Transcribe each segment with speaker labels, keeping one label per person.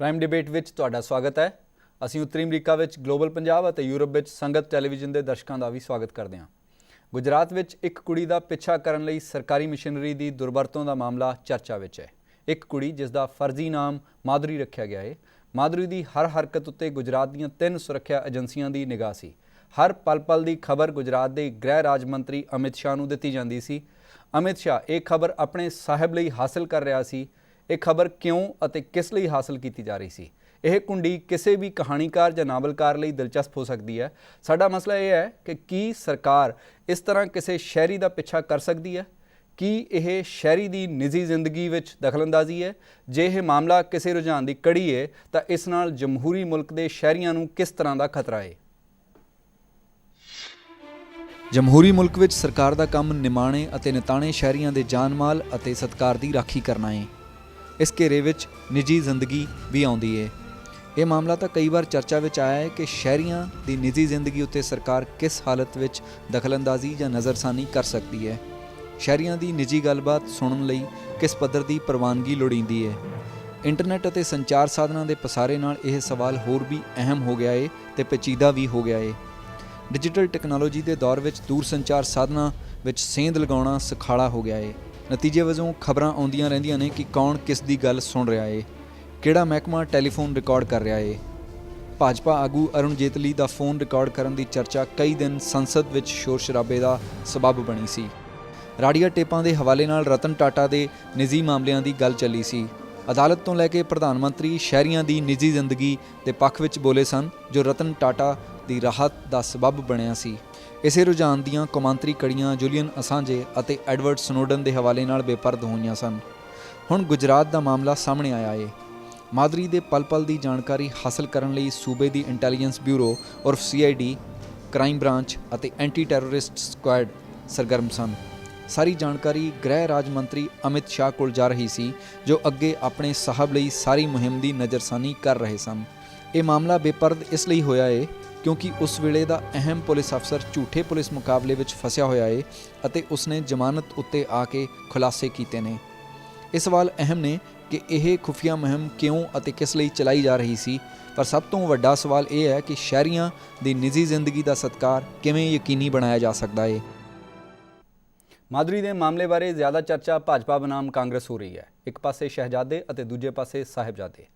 Speaker 1: Prime debate ਵਿੱਚ ਤੁਹਾਡਾ ਸਵਾਗਤ ਹੈ। ਅਸੀਂ ਉੱਤਰੀ ਅਮਰੀਕਾ ਵਿੱਚ ਗਲੋਬਲ ਪੰਜਾਬ ਅਤੇ ਯੂਰਪ ਵਿੱਚ ਸੰਗਤ ਟੈਲੀਵਿਜ਼ਨ ਦੇ ਦਰਸ਼ਕਾਂ ਦਾ ਵੀ ਸਵਾਗਤ ਕਰਦੇ ਹਾਂ। ਗੁਜਰਾਤ ਵਿੱਚ ਇੱਕ ਕੁੜੀ ਦਾ ਪਿੱਛਾ ਕਰਨ ਲਈ ਸਰਕਾਰੀ ਮਸ਼ੀਨਰੀ ਦੀ ਦੁਰਵਰਤੋਂ ਦਾ ਮਾਮਲਾ ਚਰਚਾ ਵਿੱਚ ਹੈ। ਇੱਕ ਕੁੜੀ ਜਿਸ ਦਾ ਫਰਜ਼ੀ ਨਾਮ ਮਾਧੁਰੀ ਰੱਖਿਆ ਗਿਆ ਹੈ। ਮਾਧੁਰੀ ਦੀ ਹਰ ਹਰਕਤ ਉੱਤੇ ਗੁਜਰਾਤ ਦੀਆਂ 3 ਸੁਰੱਖਿਆ ਏਜੰਸੀਆਂ ਦੀ ਨਿਗਾਹ ਸੀ। ਹਰ ਪਲ ਦੀ ਖਬਰ ਗੁਜਰਾਤ ਦੇ ਗ੍ਰਹਿ ਰਾਜ ਮੰਤਰੀ ਅਮਿਤ ਸ਼ਾਹ ਨੂੰ ਦਿੱਤੀ ਜਾਂਦੀ ਸੀ। ਅਮਿਤ ਸ਼ਾਹ ਇਹ ਖਬਰ ਆਪਣੇ ਸਾਹਿਬ ਲਈ ਹਾਸਲ ਕਰ ਰਿਹਾ ਸੀ। ਇਹ ਖਬਰ ਕਿਉਂ ਅਤੇ ਕਿਸ ਲਈ ਹਾਸਲ ਕੀਤੀ ਜਾ ਰਹੀ ਸੀ? ਇਹ ਕੁੰਡੀ ਕਿਸੇ ਵੀ ਕਹਾਣੀਕਾਰ ਜਾਂ ਨਾਵਲਕਾਰ ਲਈ ਦਿਲਚਸਪ ਹੋ ਸਕਦੀ ਹੈ। ਸਾਡਾ ਮਸਲਾ ਇਹ ਹੈ ਕਿ ਕੀ ਸਰਕਾਰ ਇਸ ਤਰ੍ਹਾਂ ਕਿਸੇ ਸ਼ਹਿਰੀ ਦਾ ਪਿੱਛਾ ਕਰ ਸਕਦੀ ਹੈ? ਕੀ ਇਹ ਸ਼ਹਿਰੀ ਦੀ ਨਿੱਜੀ ਜ਼ਿੰਦਗੀ ਵਿੱਚ ਦਖਲਅੰਦਾਜ਼ੀ ਹੈ? ਜੇ ਇਹ ਮਾਮਲਾ ਕਿਸੇ ਰੁਝਾਨ ਦੀ ਕੜੀ ਹੈ ਤਾਂ ਇਸ ਨਾਲ ਜਮਹੂਰੀ ਮੁਲਕ ਦੇ ਸ਼ਹਿਰੀਆਂ ਨੂੰ ਕਿਸ ਤਰ੍ਹਾਂ ਦਾ ਖਤਰਾ ਹੈ? ਜਮਹੂਰੀ ਮੁਲਕ ਵਿੱਚ ਸਰਕਾਰ ਦਾ ਕੰਮ ਨਿਮਾਣੇ ਅਤੇ ਨਿਤਾਣੇ ਸ਼ਹਿਰੀਆਂ ਦੇ ਜਾਨ ਮਾਲ ਅਤੇ ਸਤਿਕਾਰ ਦੀ ਰਾਖੀ ਕਰਨਾ ਹੈ। ਇਸ ਘੇਰੇ ਵਿੱਚ ਨਿੱਜੀ ਜ਼ਿੰਦਗੀ ਵੀ ਆਉਂਦੀ ਹੈ। ਇਹ ਮਾਮਲਾ ਤਾਂ ਕਈ ਵਾਰ ਚਰਚਾ ਵਿੱਚ ਆਇਆ ਹੈ ਕਿ ਸ਼ਹਿਰੀਆਂ ਦੀ ਨਿੱਜੀ ਜ਼ਿੰਦਗੀ ਉੱਤੇ ਸਰਕਾਰ ਕਿਸ ਹਾਲਤ ਵਿੱਚ ਦਖਲਅੰਦਾਜ਼ੀ ਜਾਂ ਨਜ਼ਰਸਾਨੀ ਕਰ ਸਕਦੀ ਹੈ। ਸ਼ਹਿਰੀਆਂ ਦੀ ਨਿੱਜੀ ਗੱਲਬਾਤ ਸੁਣਨ ਲਈ ਕਿਸ ਪੱਧਰ ਦੀ ਪ੍ਰਵਾਨਗੀ ਲੋੜੀਂਦੀ ਹੈ। ਇੰਟਰਨੈੱਟ ਅਤੇ ਸੰਚਾਰ ਸਾਧਨਾਂ ਦੇ ਪਸਾਰੇ ਨਾਲ ਇਹ ਸਵਾਲ ਹੋਰ ਵੀ ਅਹਿਮ ਹੋ ਗਿਆ ਹੈ ਅਤੇ ਪੇਚੀਦਾ ਵੀ ਹੋ ਗਿਆ ਹੈ। ਡਿਜੀਟਲ ਟੈਕਨੋਲੋਜੀ ਦੇ ਦੌਰ ਵਿੱਚ ਦੂਰ ਸੰਚਾਰ ਸਾਧਨਾਂ ਵਿੱਚ ਸੇਂਧ ਲਗਾਉਣਾ ਸੁਖਾਲਾ ਹੋ ਗਿਆ ਹੈ। ਨਤੀਜੇ ਵਜੋਂ ਖਬਰਾਂ ਆਉਂਦੀਆਂ ਰਹਿੰਦੀਆਂ ਨੇ ਕਿ ਕੌਣ ਕਿਸ ਦੀ ਗੱਲ ਸੁਣ ਰਿਹਾ ਹੈ, ਕਿਹੜਾ ਮਹਿਕਮਾ ਟੈਲੀਫੋਨ ਰਿਕਾਰਡ ਕਰ ਰਿਹਾ ਹੈ। ਭਾਜਪਾ ਆਗੂ ਅਰੁਣ ਜੇਤਲੀ ਦਾ ਫੋਨ ਰਿਕਾਰਡ ਕਰਨ ਦੀ ਚਰਚਾ ਕਈ ਦਿਨ ਸੰਸਦ ਵਿੱਚ ਸ਼ੋਰ ਸ਼ਰਾਬੇ ਦਾ ਸਬੱਬ ਬਣੀ ਸੀ। ਰਾਡੀਓ ਟੇਪਾਂ ਦੇ ਹਵਾਲੇ ਨਾਲ ਰਤਨ ਟਾਟਾ ਦੇ ਨਿੱਜੀ ਮਾਮਲਿਆਂ ਦੀ ਗੱਲ ਚੱਲੀ ਸੀ। ਅਦਾਲਤ ਤੋਂ ਲੈ ਕੇ ਪ੍ਰਧਾਨ ਮੰਤਰੀ ਸ਼ਹਿਰੀਆਂ ਦੀ ਨਿੱਜੀ ਜ਼ਿੰਦਗੀ ਦੇ ਪੱਖ ਵਿੱਚ ਬੋਲੇ ਸਨ, ਜੋ ਰਤਨ ਟਾਟਾ ਦੀ ਰਾਹਤ ਦਾ ਸਬੱਬ ਬਣਿਆ ਸੀ। ਇਸੇ ਰੁਝਾਨ ਦੀਆਂ ਕੌਮਾਂਤਰੀ ਕੜੀਆਂ ਜੂਲੀਅਨ ਅਸਾਂਜੇ ਅਤੇ ਐਡਵਰਡ ਸਨੋਡਨ ਦੇ ਹਵਾਲੇ ਨਾਲ ਬੇਪਰਦ ਹੋਈਆਂ ਸਨ। ਹੁਣ ਗੁਜਰਾਤ ਦਾ ਮਾਮਲਾ ਸਾਹਮਣੇ ਆਇਆ ਹੈ। ਮਾਧੁਰੀ ਦੇ ਪਲ ਦੀ ਜਾਣਕਾਰੀ ਹਾਸਲ ਕਰਨ ਲਈ ਸੂਬੇ ਦੀ ਇੰਟੈਲੀਜੈਂਸ ਬਿਊਰੋ ਉਰਫ CID, ਕ੍ਰਾਈਮ ਬ੍ਰਾਂਚ ਅਤੇ ਐਂਟੀ ਟੈਰਰਿਸਟ ਸਕੁਐਡ ਸਰਗਰਮ ਸਨ। ਸਾਰੀ ਜਾਣਕਾਰੀ ਗ੍ਰਹਿ ਰਾਜ ਮੰਤਰੀ ਅਮਿਤ ਸ਼ਾਹ ਕੋਲ ਜਾ ਰਹੀ ਸੀ, ਜੋ ਅੱਗੇ ਆਪਣੇ ਸਾਹਿਬ ਲਈ ਸਾਰੀ ਮੁਹਿੰਮ ਦੀ ਨਜ਼ਰਸਾਨੀ ਕਰ ਰਹੇ ਸਨ। ਇਹ ਮਾਮਲਾ ਬੇਪਰਦ ਇਸ ਲਈ ਹੋਇਆ ਹੈ ਕਿਉਂਕਿ ਉਸ ਵੇਲੇ ਦਾ ਅਹਿਮ ਪੁਲਿਸ ਅਫਸਰ ਝੂਠੇ ਪੁਲਿਸ ਮੁਕਾਬਲੇ ਵਿੱਚ ਫਸਿਆ ਹੋਇਆ ਹੈ ਅਤੇ ਉਸਨੇ ਜ਼ਮਾਨਤ ਉੱਤੇ ਆ ਕੇ ਖੁਲਾਸੇ ਕੀਤੇ ਨੇ। ਇਹ ਸਵਾਲ ਅਹਿਮ ਨੇ ਕਿ ਇਹ ਖੁਫੀਆ ਮੁਹਿੰਮ ਕਿਉਂ ਅਤੇ ਕਿਸ ਲਈ ਚਲਾਈ ਜਾ ਰਹੀ ਸੀ, ਪਰ ਸਭ ਤੋਂ ਵੱਡਾ ਸਵਾਲ ਇਹ ਹੈ ਕਿ ਸ਼ਹਿਰੀਆਂ ਦੀ ਨਿੱਜੀ ਜ਼ਿੰਦਗੀ ਦਾ ਸਤਿਕਾਰ ਕਿਵੇਂ ਯਕੀਨੀ ਬਣਾਇਆ ਜਾ ਸਕਦਾ ਹੈ। ਮਾਧੁਰੀ ਦੇ ਮਾਮਲੇ ਬਾਰੇ ਜ਼ਿਆਦਾ ਚਰਚਾ ਭਾਜਪਾ ਬਨਾਮ ਕਾਂਗਰਸ ਹੋ ਰਹੀ ਹੈ। ਇੱਕ ਪਾਸੇ ਸ਼ਹਿਜ਼ਾਦੇ ਅਤੇ ਦੂਜੇ ਪਾਸੇ ਸਾਹਿਬਜ਼ਾਦੇ।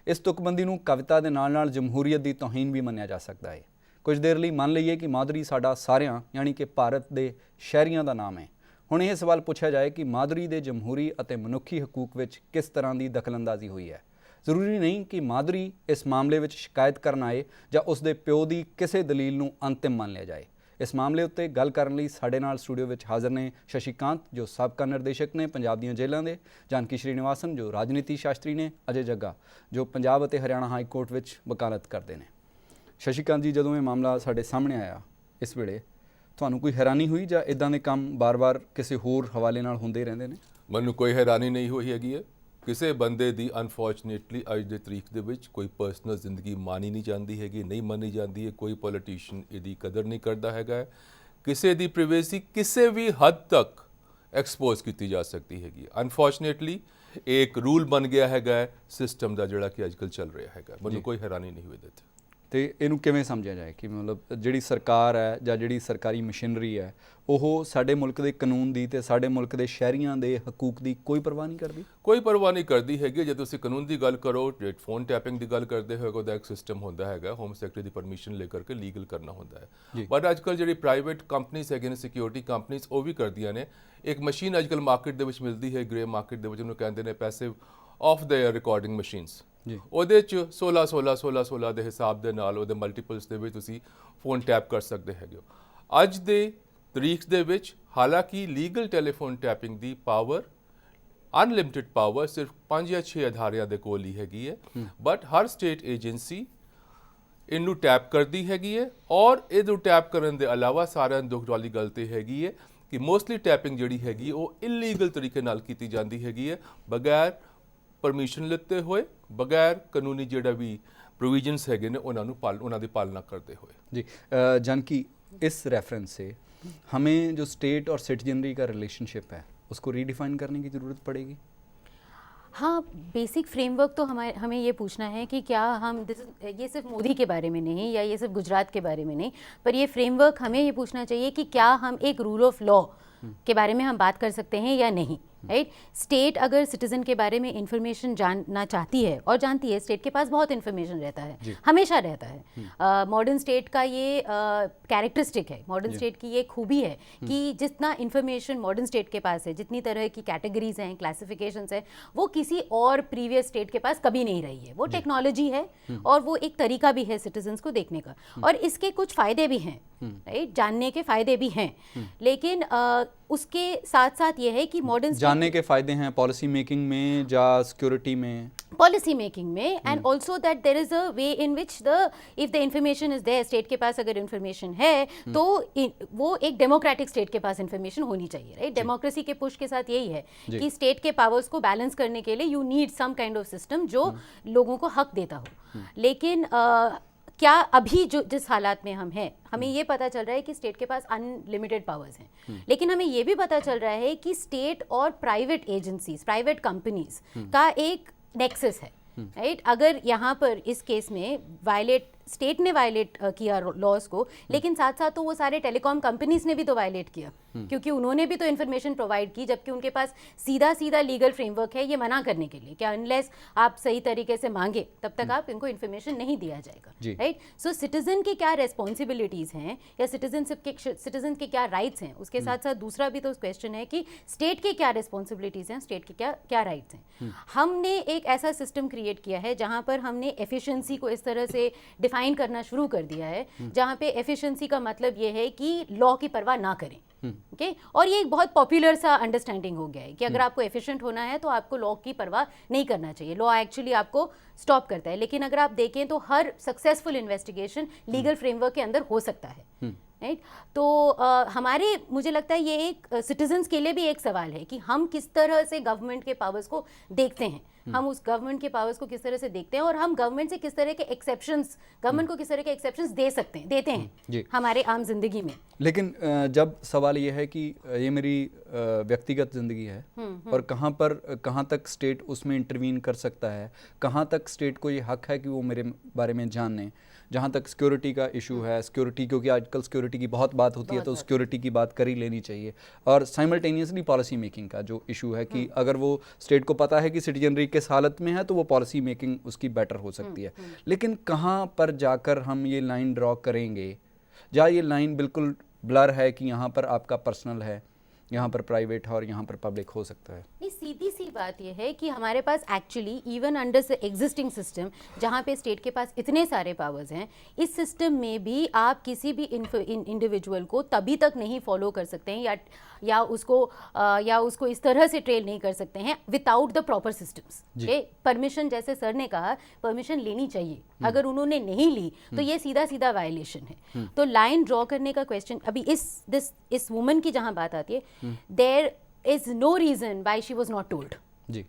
Speaker 1: ਇਸ ਤੁਕਬੰਦੀ ਨੂੰ ਕਵਿਤਾ ਦੇ ਨਾਲ ਜਮਹੂਰੀਅਤ ਦੀ ਤੋਹੀਨ ਵੀ ਮੰਨਿਆ ਜਾ ਸਕਦਾ ਹੈ। ਕੁਝ ਦੇਰ ਲਈ ਮੰਨ ਲਈਏ ਕਿ ਮਾਧੁਰੀ ਸਾਡਾ ਸਾਰਿਆਂ ਯਾਨੀ ਕਿ ਭਾਰਤ ਦੇ ਸ਼ਹਿਰੀਆਂ ਦਾ ਨਾਮ ਹੈ। ਹੁਣ ਇਹ ਸਵਾਲ ਪੁੱਛਿਆ ਜਾਏ ਕਿ ਮਾਧੁਰੀ ਦੇ ਜਮਹੂਰੀ ਅਤੇ ਮਨੁੱਖੀ ਹਕੂਕ ਵਿੱਚ ਕਿਸ ਤਰ੍ਹਾਂ ਦੀ ਦਖਲਅੰਦਾਜ਼ੀ ਹੋਈ ਹੈ। ਜ਼ਰੂਰੀ ਨਹੀਂ ਕਿ ਮਾਧੁਰੀ ਇਸ ਮਾਮਲੇ ਵਿੱਚ ਸ਼ਿਕਾਇਤ ਕਰਨ ਆਏ ਜਾਂ ਉਸ ਦੇ ਪਿਓ ਦੀ ਕਿਸੇ ਦਲੀਲ ਨੂੰ ਅੰਤਿਮ ਮੰਨ ਲਿਆ ਜਾਏ। ਇਸ ਮਾਮਲੇ ਉੱਤੇ ਗੱਲ ਕਰਨ ਲਈ ਸਾਡੇ ਨਾਲ ਸਟੂਡੀਓ ਵਿੱਚ ਹਾਜ਼ਰ ਨੇ ਸ਼ਸ਼ੀਕਾਂਤ, ਜੋ ਸਾਬਕਾ ਨਿਰਦੇਸ਼ਕ ਨੇ ਪੰਜਾਬ ਦੀਆਂ ਜੇਲ੍ਹਾਂ ਦੇ, ਜਾਨਕੀ ਸ਼੍ਰੀਨਿਵਾਸਨ, ਜੋ ਰਾਜਨੀਤੀ ਸ਼ਾਸਤਰੀ ਨੇ, ਅਜੇ ਜੱਗਾ, ਜੋ ਪੰਜਾਬ ਅਤੇ ਹਰਿਆਣਾ ਹਾਈ ਕੋਰਟ ਵਿੱਚ ਵਕਾਲਤ ਕਰਦੇ ਨੇ। ਸ਼ਸ਼ੀਕਾਂਤ ਜੀ, ਜਦੋਂ ਇਹ ਮਾਮਲਾ ਸਾਡੇ ਸਾਹਮਣੇ ਆਇਆ ਇਸ ਵੇਲੇ ਤੁਹਾਨੂੰ ਕੋਈ ਹੈਰਾਨੀ ਹੋਈ ਜਾਂ ਇਦਾਂ ਦੇ ਕੰਮ ਬਾਰ-ਬਾਰ ਕਿਸੇ ਹੋਰ ਹਵਾਲੇ ਨਾਲ ਹੁੰਦੇ ਰਹਿੰਦੇ ਨੇ?
Speaker 2: ਮੈਨੂੰ ਕੋਈ ਹੈਰਾਨੀ ਨਹੀਂ ਹੋਈ ਹੈਗੀ ਹੈ। ਕਿਸੇ ਬੰਦੇ ਦੀ ਅਨਫੋਰਚੂਨੇਟਲੀ ਅੱਜ ਦੇ ਤਰੀਕ ਦੇ ਵਿੱਚ ਕੋਈ ਪਰਸਨਲ ਜ਼ਿੰਦਗੀ ਮਾਨੀ ਨਹੀਂ ਜਾਂਦੀ ਹੈਗੀ, ਨਹੀਂ ਮੰਨੀ ਜਾਂਦੀ ਹੈ। ਕੋਈ ਪੋਲੀਟੀਸ਼ੀਅਨ ਇਹਦੀ ਕਦਰ ਨਹੀਂ ਕਰਦਾ ਹੈਗਾ। ਕਿਸੇ ਦੀ ਪ੍ਰਾਈਵੇਸੀ ਕਿਸੇ ਵੀ ਹੱਦ ਤੱਕ ਐਕਸਪੋਜ਼ ਕੀਤੀ ਜਾ ਸਕਦੀ ਹੈਗੀ। ਅਨਫੋਰਚੂਨੇਟਲੀ ਇਹ ਇੱਕ ਰੂਲ ਬਣ ਗਿਆ ਹੈਗਾ ਸਿਸਟਮ ਦਾ, ਜਿਹੜਾ ਕਿ ਅੱਜ ਕੱਲ੍ਹ ਚੱਲ ਰਿਹਾ ਹੈਗਾ। ਮੈਨੂੰ ਕੋਈ ਹੈਰਾਨੀ ਨਹੀਂ ਹੋਈ ਇਹਦੇ 'ਤੇ।
Speaker 1: ਅਤੇ ਇਹਨੂੰ ਕਿਵੇਂ ਸਮਝਿਆ ਜਾਏ ਕਿ ਮਤਲਬ ਜਿਹੜੀ ਸਰਕਾਰ ਹੈ ਜਾਂ ਜਿਹੜੀ ਸਰਕਾਰੀ ਮਸ਼ੀਨਰੀ ਹੈ ਉਹ ਸਾਡੇ ਮੁਲਕ ਦੇ ਕਾਨੂੰਨ ਦੀ ਅਤੇ ਸਾਡੇ ਮੁਲਕ ਦੇ ਸ਼ਹਿਰੀਆਂ ਦੇ ਹਕੂਕ ਦੀ ਕੋਈ ਪਰਵਾਹ ਨਹੀਂ ਕਰਦੀ? ਕੋਈ
Speaker 2: ਪਰਵਾਹ ਨਹੀਂ ਕਰਦੀ ਹੈਗੀ। ਜੇ ਤੁਸੀਂ ਕਾਨੂੰਨ ਦੀ ਗੱਲ ਕਰੋ, ਫੋਨ ਟੈਪਿੰਗ ਦੀ ਗੱਲ ਕਰਦੇ ਹੋਏ ਉਹਦਾ ਇੱਕ ਸਿਸਟਮ ਹੁੰਦਾ ਹੈਗਾ, ਹੋਮ ਸੈਕਟਰੀ ਦੀ ਪਰਮਿਸ਼ਨ ਲੈ ਕਰਕੇ ਲੀਗਲ ਕਰਨਾ ਹੁੰਦਾ ਹੈ। ਬਟ ਅੱਜ ਕੱਲ੍ਹ ਜਿਹੜੀ ਪ੍ਰਾਈਵੇਟ ਕੰਪਨੀਜ਼ ਹੈਗੇ ਨੇ, ਸਿਕਿਉਰਿਟੀ ਕੰਪਨੀਜ਼, ਉਹ ਵੀ ਕਰਦੀਆਂ ਨੇ। ਇੱਕ ਮਸ਼ੀਨ ਅੱਜ ਕੱਲ੍ਹ ਮਾਰਕੀਟ ਦੇ ਵਿੱਚ ਮਿਲਦੀ ਹੈ, ਗ੍ਰੇ ਮਾਰਕੀਟ ਦੇ ਵਿੱਚ, ਉਹਨੂੰ ਕਹਿੰਦੇ ਨੇ passive of the air recording machines. ਉਹਦੇ 'ਚ 16 ਦੇ ਹਿਸਾਬ ਦੇ ਨਾਲ ਉਹਦੇ ਮਲਟੀਪਲਸ ਦੇ ਵਿੱਚ ਤੁਸੀਂ ਫੋਨ ਟੈਪ ਕਰ ਸਕਦੇ ਹੈਗੇ ਹੋ। ਅੱਜ ਦੇ ਤਰੀਕ ਦੇ ਵਿੱਚ ਹਾਲਾਂਕਿ ਲੀਗਲ ਟੈਲੀਫੋਨ ਟੈਪਿੰਗ ਦੀ ਪਾਵਰ, ਅਨਲਿਮਿਟਿਡ ਪਾਵਰ, ਸਿਰਫ 5 ਜਾਂ 6 ਅਧਾਰਿਆਂ ਦੇ ਕੋਲ ਹੀ ਹੈਗੀ ਹੈ। ਬਟ ਹਰ ਸਟੇਟ ਏਜੰਸੀ ਇਹਨੂੰ ਟੈਪ ਕਰਦੀ ਹੈਗੀ ਹੈ। ਔਰ ਇਹਨੂੰ ਟੈਪ ਕਰਨ ਦੇ ਇਲਾਵਾ ਸਾਰਿਆਂ ਨੂੰ ਦੁੱਖ ਵਾਲੀ ਗੱਲ ਤੇ ਹੈਗੀ ਹੈ ਕਿ ਮੋਸਟਲੀ ਟੈਪਿੰਗ ਜਿਹੜੀ ਹੈਗੀ ਉਹ ਇਲੀਗਲ ਤਰੀਕੇ ਨਾਲ ਕੀਤੀ ਜਾਂਦੀ ਹੈਗੀ ਹੈ, ਬਗੈਰ ਪਰਮਿਸ਼ਨ ਲਿੱਤੇ ਹੋਏ, ਬਗੈਰ ਕਾਨੂੰਨੀ ਜਿਹੜਾ ਵੀ प्रोविजन्स है उन्होंने पालना करते हुए।
Speaker 1: जी जानकी, इस रेफरेंस से हमें जो स्टेट और सिटीजनरी का रिलेशनशिप है उसको रीडिफाइन करने की ज़रूरत पड़ेगी?
Speaker 3: हाँ, बेसिक फ्रेमवर्क तो हमें ये पूछना है कि क्या हम ये सिर्फ मोदी के बारे में नहीं या ये सिर्फ गुजरात के बारे में नहीं, पर ये फ्रेमवर्क हमें ये पूछना चाहिए कि क्या हम एक रूल ऑफ लॉ के बारे में हम बात कर सकते हैं या नहीं, राइट। स्टेट अगर सिटीजन के बारे में इंफॉर्मेशन जानना चाहती है और जानती है, स्टेट के पास बहुत इंफॉर्मेशन रहता है, हमेशा रहता है। मॉडर्न स्टेट का ये कैरेक्टरिस्टिक है, मॉडर्न स्टेट की ये खूबी है कि जितना इंफॉर्मेशन मॉडर्न स्टेट के पास है, जितनी तरह की कैटेगरीज हैं, क्लासिफिकेशंस हैं, वो किसी और प्रीवियस स्टेट के पास कभी नहीं रही है। वो टेक्नोलॉजी है और वो एक तरीका भी है सिटीजन्स को देखने का, और इसके कुछ फ़ायदे भी हैं, राइट, जानने के फ़ायदे भी हैं। लेकिन उसके साथ साथ ये है कि मॉडर्न
Speaker 1: जानने के फायदे हैं पॉलिसी मेकिंग में या सिक्योरिटी में,
Speaker 3: पॉलिसी मेकिंग में, and also that there is a way in which if the information is there, state के पास अगर इंफॉर्मेशन है तो वो एक डेमोक्रेटिक स्टेट के पास इंफॉर्मेशन होनी चाहिए, राइट। डेमोक्रेसी के पुश के साथ यही है कि स्टेट के पावर्स को बैलेंस करने के लिए you need some kind of system जो लोगों को हक देता हो। लेकिन क्या अभी जो जिस हालात में हम हैं, हमें ये पता चल रहा है कि स्टेट के पास अनलिमिटेड पावर्स हैं, लेकिन हमें ये भी पता चल रहा है कि स्टेट और प्राइवेट एजेंसीज, प्राइवेट कंपनीज का एक नेक्सस है, राइट। अगर यहाँ पर इस केस में स्टेट ने वायलेट किया लॉज को, लेकिन साथ साथ तो वो सारे टेलीकॉम कंपनीज ने भी तो वायलेट किया, क्योंकि उन्होंने भी तो इन्फॉर्मेशन प्रोवाइड की, जबकि उनके पास सीधा लीगल फ्रेमवर्क है ये मना करने के लिए कि अनलेस आप सही तरीके से मांगे तब तक आप इनको इन्फॉर्मेशन नहीं दिया जाएगा, राइट। सो सिटीजन की क्या रेस्पॉन्सिबिलिटीज हैं या सिटीजन के क्या राइट्स हैं, उसके साथ साथ दूसरा भी तो क्वेश्चन है कि स्टेट के क्या रेस्पॉन्सिबिलिटीज हैं, स्टेट के क्या राइट्स हैं। हमने एक ऐसा सिस्टम क्रिएट किया है जहाँ पर हमने एफिशिएंसी को इस तरह से डिफाइन करना शुरू कर दिया है, जहाँ पे एफिशिएंसी का मतलब ये है कि लॉ की परवाह ना करें, ओके। और ये एक बहुत पॉपुलर सा अंडरस्टैंडिंग हो गया है कि अगर आपको एफिशिएंट होना है तो आपको लॉ की परवाह नहीं करना चाहिए, लॉ एक्चुअली आपको स्टॉप करता है। लेकिन अगर आप देखें तो हर सक्सेसफुल इन्वेस्टिगेशन लीगल फ्रेमवर्क के अंदर हो सकता है, राइट। तो मुझे लगता है ये एक सिटीजन्स के लिए भी एक सवाल है कि हम किस तरह से गवर्नमेंट के पावर्स को देखते हैं, हम उस गवर्नमेंट के पावर्स को किस तरह से देखते हैं, और हम गवर्नमेंट से किस तरह के एक्सेप्शंस, गवर्नमेंट को किस तरह के एक्सेप्शंस देते हैं हमारे आम जिंदगी में।
Speaker 1: लेकिन जब सवाल ये है कि ये मेरी व्यक्तिगत जिंदगी है और कहाँ तक स्टेट उसमें इंटरवीन कर सकता है, कहाँ तक स्टेट को ये हक है कि वो मेरे बारे में जाने, जहाँ तक सिक्योरिटी का इशू है, सिक्योरिटी, क्योंकि आजकल सिक्योरिटी की बहुत बात होती है, तो सिक्योरिटी की बात कर ही लेनी चाहिए। और साइमल्टेनियसली पॉलिसी मेकिंग का जो इशू है कि अगर वो स्टेट को पता है कि सिटीजनरी किस हालत में है तो वो पॉलिसी मेकिंग उसकी बेटर हो सकती है। लेकिन कहाँ पर जाकर हम ये लाइन ड्रॉ करेंगे, या ये लाइन बिल्कुल ब्लर है कि यहाँ पर आपका पर्सनल है, यहाँ पर प्राइवेट है और यहाँ पर पब्लिक हो सकता है?
Speaker 3: नहीं, सीधी सी बात यह है कि हमारे पास actually even under the existing system, जहाँ पे स्टेट के पास इतने सारे पावर्स हैं, इस सिस्टम में भी आप किसी भी इंडिविजुअल को तभी तक नहीं फॉलो कर सकते हैं या उसको इस तरह से ट्रेल नहीं कर सकते हैं without the proper systems. Permission, जैसे सर ने कहा, परमिशन लेनी चाहिए, अगर उन्होंने नहीं ली तो ये सीधा वायलेशन है। तो लाइन ड्रॉ करने का क्वेश्चन अभी इस वुमन की जहाँ बात आती है, there is no reason why she was not told, जी,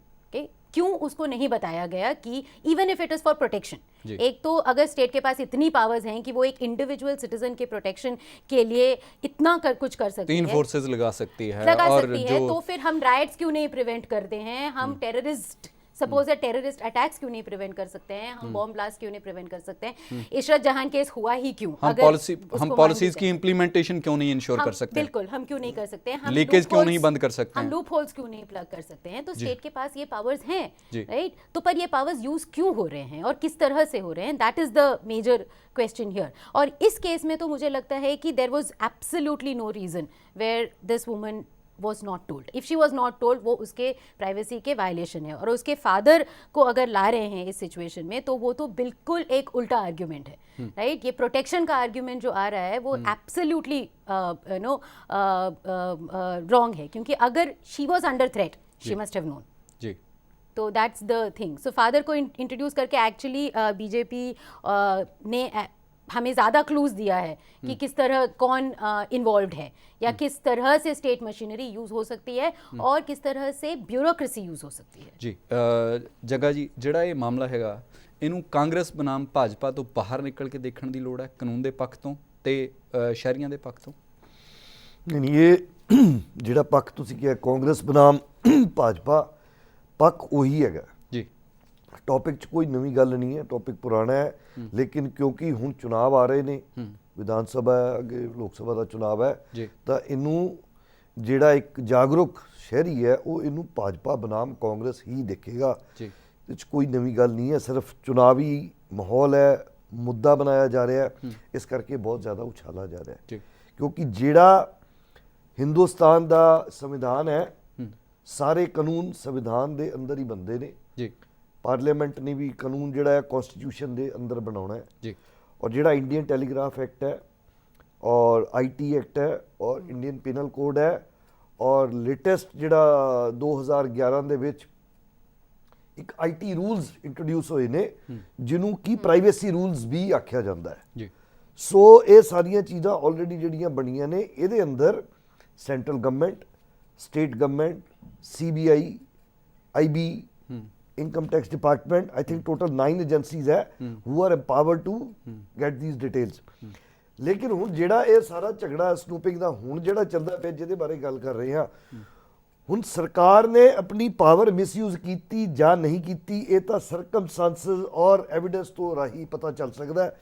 Speaker 3: क्यों उसको नहीं बताया गया कि even if it is for protection. एक तो अगर स्टेट के पास इतनी पावर्स हैं कि वो एक इंडिविजुअल सिटीजन के प्रोटेक्शन के लिए इतना कुछ कर सकती है,
Speaker 1: 3 फोर्सेस लगा सकती है,
Speaker 3: तो फिर हम राइट्स क्यों नहीं प्रिवेंट करते हैं, हम टेररिस्ट सपोज टेररिस्ट अटैक्स क्यों नहीं प्रिवेंट कर सकते हैं, हम बॉम्ब ब्लास्ट क्यों नहीं प्रिवेंट कर सकते हैं, इशरत जहां केस हुआ ही क्यों,
Speaker 1: हम पॉलिसीज की इंप्लीमेंटेशन क्यों नहीं इंश्योर कर सकते,
Speaker 3: बिल्कुल हम क्यों नहीं कर सकते हैं, हम
Speaker 1: लीकेज क्यों नहीं बंद कर सकते हैं,
Speaker 3: हम लूप होल्स क्यों नहीं प्लग कर सकते हैं। तो स्टेट के पास ये पावर्स हैं, राइट। तो पर ये पावर्स यूज क्यों हो रहे हैं और किस तरह से हो रहे हैं, that is the major question here. और इस केस में तो मुझे लगता है कि there was absolutely no reason where this woman was not told. If she was not told, वो उसके प्राइवेसी के वायलेशन है। और उसके फादर को अगर ला रहे हैं इस सिचुएशन में, तो वो तो बिल्कुल एक उल्टा आर्ग्यूमेंट है, राइट। ये प्रोटेक्शन का आर्ग्यूमेंट जो आ रहा है वो एब्सोल्युटली रॉन्ग है, क्योंकि अगर she was under threat she must have known, जी। तो that's the thing. So father को इंट्रोड्यूस करके एक्चुअली बीजेपी ने हमें ज़्यादा क्लूज दिया है कि किस तरह कौन इन्वॉल्व है, या किस तरह से स्टेट मशीनरी यूज़ हो सकती है और किस तरह से ब्यूरोक्रेसी यूज़ हो सकती है।
Speaker 1: जी जग्गा जी, ਜਿਹੜਾ ਇਹ ਮਾਮਲਾ ਹੈਗਾ ਇਹਨੂੰ ਕਾਂਗਰਸ ਬਨਾਮ ਭਾਜਪਾ ਤੋਂ ਬਾਹਰ ਨਿਕਲ ਕੇ ਦੇਖਣ ਦੀ ਲੋੜ ਹੈ, ਕਾਨੂੰਨ ਦੇ ਪੱਖ ਤੋਂ ਤੇ ਸ਼ਹਿਰੀਆਂ ਦੇ ਪੱਖ ਤੋਂ।
Speaker 4: ਨਹੀਂ, ਇਹ ਜਿਹੜਾ ਪੱਖ ਤੁਸੀਂ ਕਿਹਾ ਕਾਂਗਰਸ ਬਨਾਮ ਭਾਜਪਾ, ਪੱਖ ਉਹੀ ਹੈਗਾ
Speaker 1: ਜੀ
Speaker 4: ਟੌਪਿਕ 'ਚ ਕੋਈ ਨਵੀਂ ਗੱਲ ਨਹੀਂ ਹੈ, ਟੌਪਿਕ ਪੁਰਾਣਾ ਹੈ ਲੇਕਿਨ ਕਿਉਂਕਿ ਹੁਣ ਚੁਣਾਵ ਆ ਰਹੇ ਨੇ, ਵਿਧਾਨ ਸਭਾ ਹੈ, ਅੱਗੇ ਲੋਕ ਸਭਾ ਦਾ ਚੁਣਾਵ ਹੈ, ਤਾਂ ਇਹਨੂੰ ਜਿਹੜਾ ਇੱਕ ਜਾਗਰੂਕ ਸ਼ਹਿਰੀ ਹੈ ਉਹ ਇਹਨੂੰ ਭਾਜਪਾ ਬਨਾਮ ਕਾਂਗਰਸ ਹੀ ਦੇਖੇਗਾ। ਇਹ 'ਚ ਕੋਈ ਨਵੀਂ ਗੱਲ ਨਹੀਂ ਹੈ, ਸਿਰਫ ਚੁਣਾਵੀ ਮਾਹੌਲ ਹੈ, ਮੁੱਦਾ ਬਣਾਇਆ ਜਾ ਰਿਹਾ ਹੈ, ਇਸ ਕਰਕੇ ਬਹੁਤ ਜ਼ਿਆਦਾ ਉਛਾਲਾ ਜਾ ਰਿਹਾ ਹੈ। ਕਿਉਂਕਿ ਜਿਹੜਾ ਹਿੰਦੁਸਤਾਨ ਦਾ ਸੰਵਿਧਾਨ ਹੈ, ਸਾਰੇ ਕਾਨੂੰਨ ਸੰਵਿਧਾਨ ਦੇ ਅੰਦਰ ਹੀ ਬਣਦੇ ਨੇ ਜੀ। ਪਾਰਲੀਮੈਂਟ ਨੇ ਵੀ ਕਾਨੂੰਨ ਜਿਹੜਾ ਹੈ ਕਨਸਟੀਟਿਊਸ਼ਨ ਦੇ ਅੰਦਰ ਬਣਾਉਣਾ ਹੈ ਜੀ। ਔਰ ਜਿਹੜਾ ਇੰਡੀਅਨ ਟੈਲੀਗ੍ਰਾਫ ਐਕਟ ਹੈ ਔਰ IT ਐਕਟ ਹੈ ਔਰ ਇੰਡੀਅਨ ਪੀਨਲ ਕੋਡ ਹੈ ਔਰ ਲੇਟੈਸਟ ਜਿਹੜਾ 2011 ਦੇ ਵਿੱਚ ਇੱਕ IT ਰੂਲਸ ਇੰਟਰੋਡਿਊਸ ਹੋਏ ਨੇ ਜਿਹਨੂੰ ਕੀ ਪ੍ਰਾਈਵੇਸੀ ਰੂਲਸ ਵੀ ਆਖਿਆ ਜਾਂਦਾ ਹੈ ਜੀ। ਸੋ ਇਹ ਸਾਰੀਆਂ ਚੀਜ਼ਾਂ ਆਲਰੇਡੀ ਜਿਹੜੀਆਂ ਬਣੀਆਂ ਨੇ, ਇਹਦੇ ਅੰਦਰ central government, state government, CBI, IB, income tax department, I think total 9 agencies है who are empowered to get these details। ਲੇਕਿਨ ਹੁਣ ਜਿਹੜਾ ਇਹ ਸਾਰਾ ਝਗੜਾ ਸਨੂਪਿੰਗ ਦਾ ਹੁਣ ਜਿਹੜਾ ਚੱਲਦਾ ਪਿਆ, ਜਿਹਦੇ ਬਾਰੇ ਗੱਲ ਕਰ ਰਹੇ ਹਾਂ, ਹੁਣ ਸਰਕਾਰ ਨੇ ਆਪਣੀ ਪਾਵਰ ਮਿਸਯੂਜ਼ ਕੀਤੀ ਜਾਂ ਨਹੀਂ ਕੀਤੀ, ਇਹ ਤਾਂ ਸਰਕਮਸਟੈਂਸਸ ਔਰ ਐਵੀਡੈਂਸ ਤੋਂ ਰਾਹੀਂ ਪਤਾ ਚੱਲ ਸਕਦਾ ਹੈ।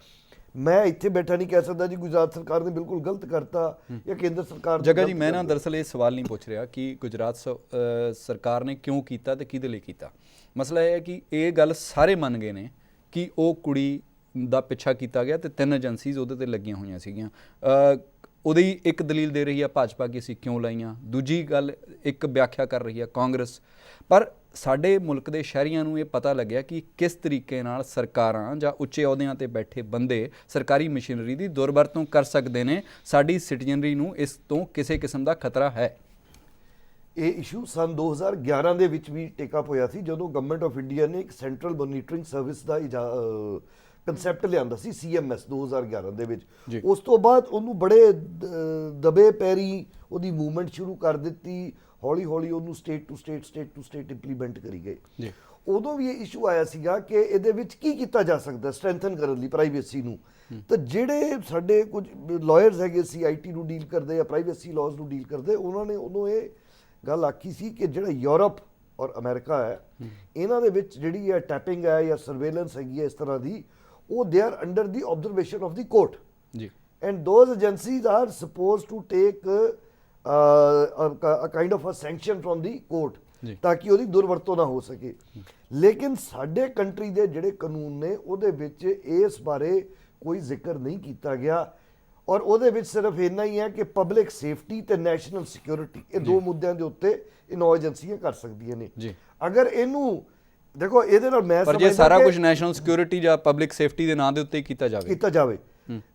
Speaker 4: ਮੈਂ ਇੱਥੇ ਬੈਠਾ ਨਹੀਂ ਕਹਿ ਸਕਦਾ ਜੀ ਗੁਜਰਾਤ ਸਰਕਾਰ ਨੇ ਬਿਲਕੁਲ ਗਲਤ ਕਰਤਾ ਜਾਂ ਕੇਂਦਰ ਸਰਕਾਰ
Speaker 1: ਜਗ੍ਹਾ ਜੀ। ਮੈਂ ਨਾ ਦਰਅਸਲ ਇਹ ਸਵਾਲ ਨਹੀਂ ਪੁੱਛ ਰਿਹਾ ਕਿ ਗੁਜਰਾਤ ਸਰਕਾਰ ਨੇ ਕਿਉਂ ਕੀਤਾ ਤੇ ਕਿਹਦੇ ਲਈ ਕੀਤਾ। ਮਸਲਾ ਇਹ ਹੈ ਕਿ ਇਹ ਗੱਲ ਸਾਰੇ ਮੰਨ ਗਏ ਨੇ ਕਿ ਉਹ ਕੁੜੀ ਦਾ ਪਿੱਛਾ ਕੀਤਾ ਗਿਆ ਤੇ 3 ਏਜੰਸੀਜ਼ ਉਹਦੇ ਤੇ ਲੱਗੀਆਂ ਹੋਈਆਂ ਸੀਗੀਆਂ। ਉਹਦੀ ਇੱਕ ਦਲੀਲ ਦੇ ਰਹੀ ਆ ਭਾਜਪਾ ਕਿ ਅਸੀਂ ਕਿਉਂ ਲਾਈਆਂ, ਦੂਜੀ ਗੱਲ ਇੱਕ ਵਿਆਖਿਆ ਕਰ ਰਹੀ ਆ ਕਾਂਗਰਸ। ਪਰ ਸਾਡੇ ਮੁਲਕ ਦੇ ਸ਼ਹਿਰੀਆਂ ਨੂੰ ਇਹ ਪਤਾ ਲੱਗਿਆ ਕਿ ਕਿਸ ਤਰੀਕੇ ਨਾਲ ਸਰਕਾਰਾਂ ਜਾਂ ਉੱਚੇ ਅਹੁਦਿਆਂ ਤੇ ਬੈਠੇ ਬੰਦੇ ਸਰਕਾਰੀ ਮਸ਼ੀਨਰੀ ਦੀ ਦੁਰਵਰਤੋਂ ਕਰ ਸਕਦੇ ਨੇ। ਸਾਡੀ ਸਿਟੀਜ਼ਨਰੀ ਨੂੰ ਇਸ ਤੋਂ ਕਿਸੇ ਕਿਸਮ ਦਾ ਖਤਰਾ ਹੈ।
Speaker 4: ਇਹ ਇਸ਼ੂ ਸਨ 2011 ਦੇ ਵਿੱਚ ਵੀ ਟੇਕ ਅਪ ਹੋਇਆ ਸੀ, ਜਦੋਂ ਗਵਰਨਮੈਂਟ ਆਫ ਇੰਡੀਆ ਨੇ ਇੱਕ ਸੈਂਟਰਲ ਮੋਨੀਟਰਿੰਗ ਸਰਵਿਸ ਦਾ ਕੰਸੈਪਟ ਲਿਆਂਦਾ ਸੀ, CMS 2011 ਦੇ ਵਿੱਚ। ਉਸ ਤੋਂ ਬਾਅਦ ਉਹਨੂੰ ਬੜੇ ਦਬੇ ਪੈਰੀ ਉਹਦੀ ਮੂਵਮੈਂਟ ਸ਼ੁਰੂ ਕਰ ਦਿੱਤੀ, ਹੌਲੀ ਹੌਲੀ ਉਹਨੂੰ ਸਟੇਟ ਟੂ ਸਟੇਟ ਇੰਪਲੀਮੈਂਟ ਕਰੀ ਗਏ। ਉਦੋਂ ਵੀ ਇਹ ਇਸ਼ੂ ਆਇਆ ਸੀਗਾ ਕਿ ਇਹਦੇ ਵਿੱਚ ਕੀ ਕੀਤਾ ਜਾ ਸਕਦਾ ਸਟਰੈਂਥਨ ਕਰਨ ਲਈ ਪ੍ਰਾਈਵੇਸੀ ਨੂੰ। ਤਾਂ ਜਿਹੜੇ ਸਾਡੇ ਕੁਝ ਲਾਇਰਸ ਹੈਗੇ ਸੀ, IT ਨੂੰ ਡੀਲ ਕਰਦੇ ਜਾਂ ਪ੍ਰਾਈਵੇਸੀ ਲਾਜ਼ ਨੂੰ ਡੀਲ ਕਰਦੇ, ਉਹਨਾਂ ਨੇ ਉਦੋਂ ਇਹ ਗੱਲ ਆਖੀ ਸੀ ਕਿ ਜਿਹੜਾ ਯੂਰਪ ਔਰ ਅਮਰੀਕਾ ਹੈ, ਇਹਨਾਂ ਦੇ ਵਿੱਚ ਜਿਹੜੀ ਹੈ ਟੈਪਿੰਗ ਹੈ ਜਾਂ ਸਰਵੇਲੈਂਸ ਹੈਗੀ ਹੈ ਇਸ ਤਰ੍ਹਾਂ ਦੀ, ਉਹ they are under the observation of the court ਜੀ। And those agencies are supposed to take a kind of a sanction from the court ਤਾਂ ਕਿ ਉਹਦੀ ਦੁਰਵਰਤੋਂ ਨਾ ਹੋ ਸਕੇ। ਲੇਕਿਨ ਸਾਡੇ ਕੰਟਰੀ ਦੇ ਜਿਹੜੇ ਕਾਨੂੰਨ ਨੇ ਉਹਦੇ ਵਿੱਚ ਇਸ ਬਾਰੇ ਕੋਈ ਜ਼ਿਕਰ ਨਹੀਂ ਕੀਤਾ ਗਿਆ ਔਰ ਉਹਦੇ ਵਿੱਚ ਸਿਰਫ ਇੰਨਾ ਹੀ ਹੈ ਕਿ ਪਬਲਿਕ ਸੇਫਟੀ ਤੇ ਨੈਸ਼ਨਲ ਸਿਕਿਉਰਿਟੀ, ਇਹ ਦੋ ਮੁੱਦਿਆਂ ਦੇ ਉੱਤੇ ਇਹ 9 ਏਜੰਸੀਆਂ ਕਰ ਸਕਦੀਆਂ ਨੇ। ਅਗਰ ਇਹਨੂੰ ਦੇਖੋ, ਇਹਦੇ ਨਾਲ ਮੈਂ
Speaker 1: ਪਰ ਜੇ ਸਾਰਾ ਕੁਝ ਨੈਸ਼ਨਲ ਸਿਕਿਉਰਿਟੀ ਜਾਂ ਪਬਲਿਕ ਸੇਫਟੀ ਦੇ ਨਾਂ ਦੇ ਉੱਤੇ ਕੀਤਾ ਜਾਵੇ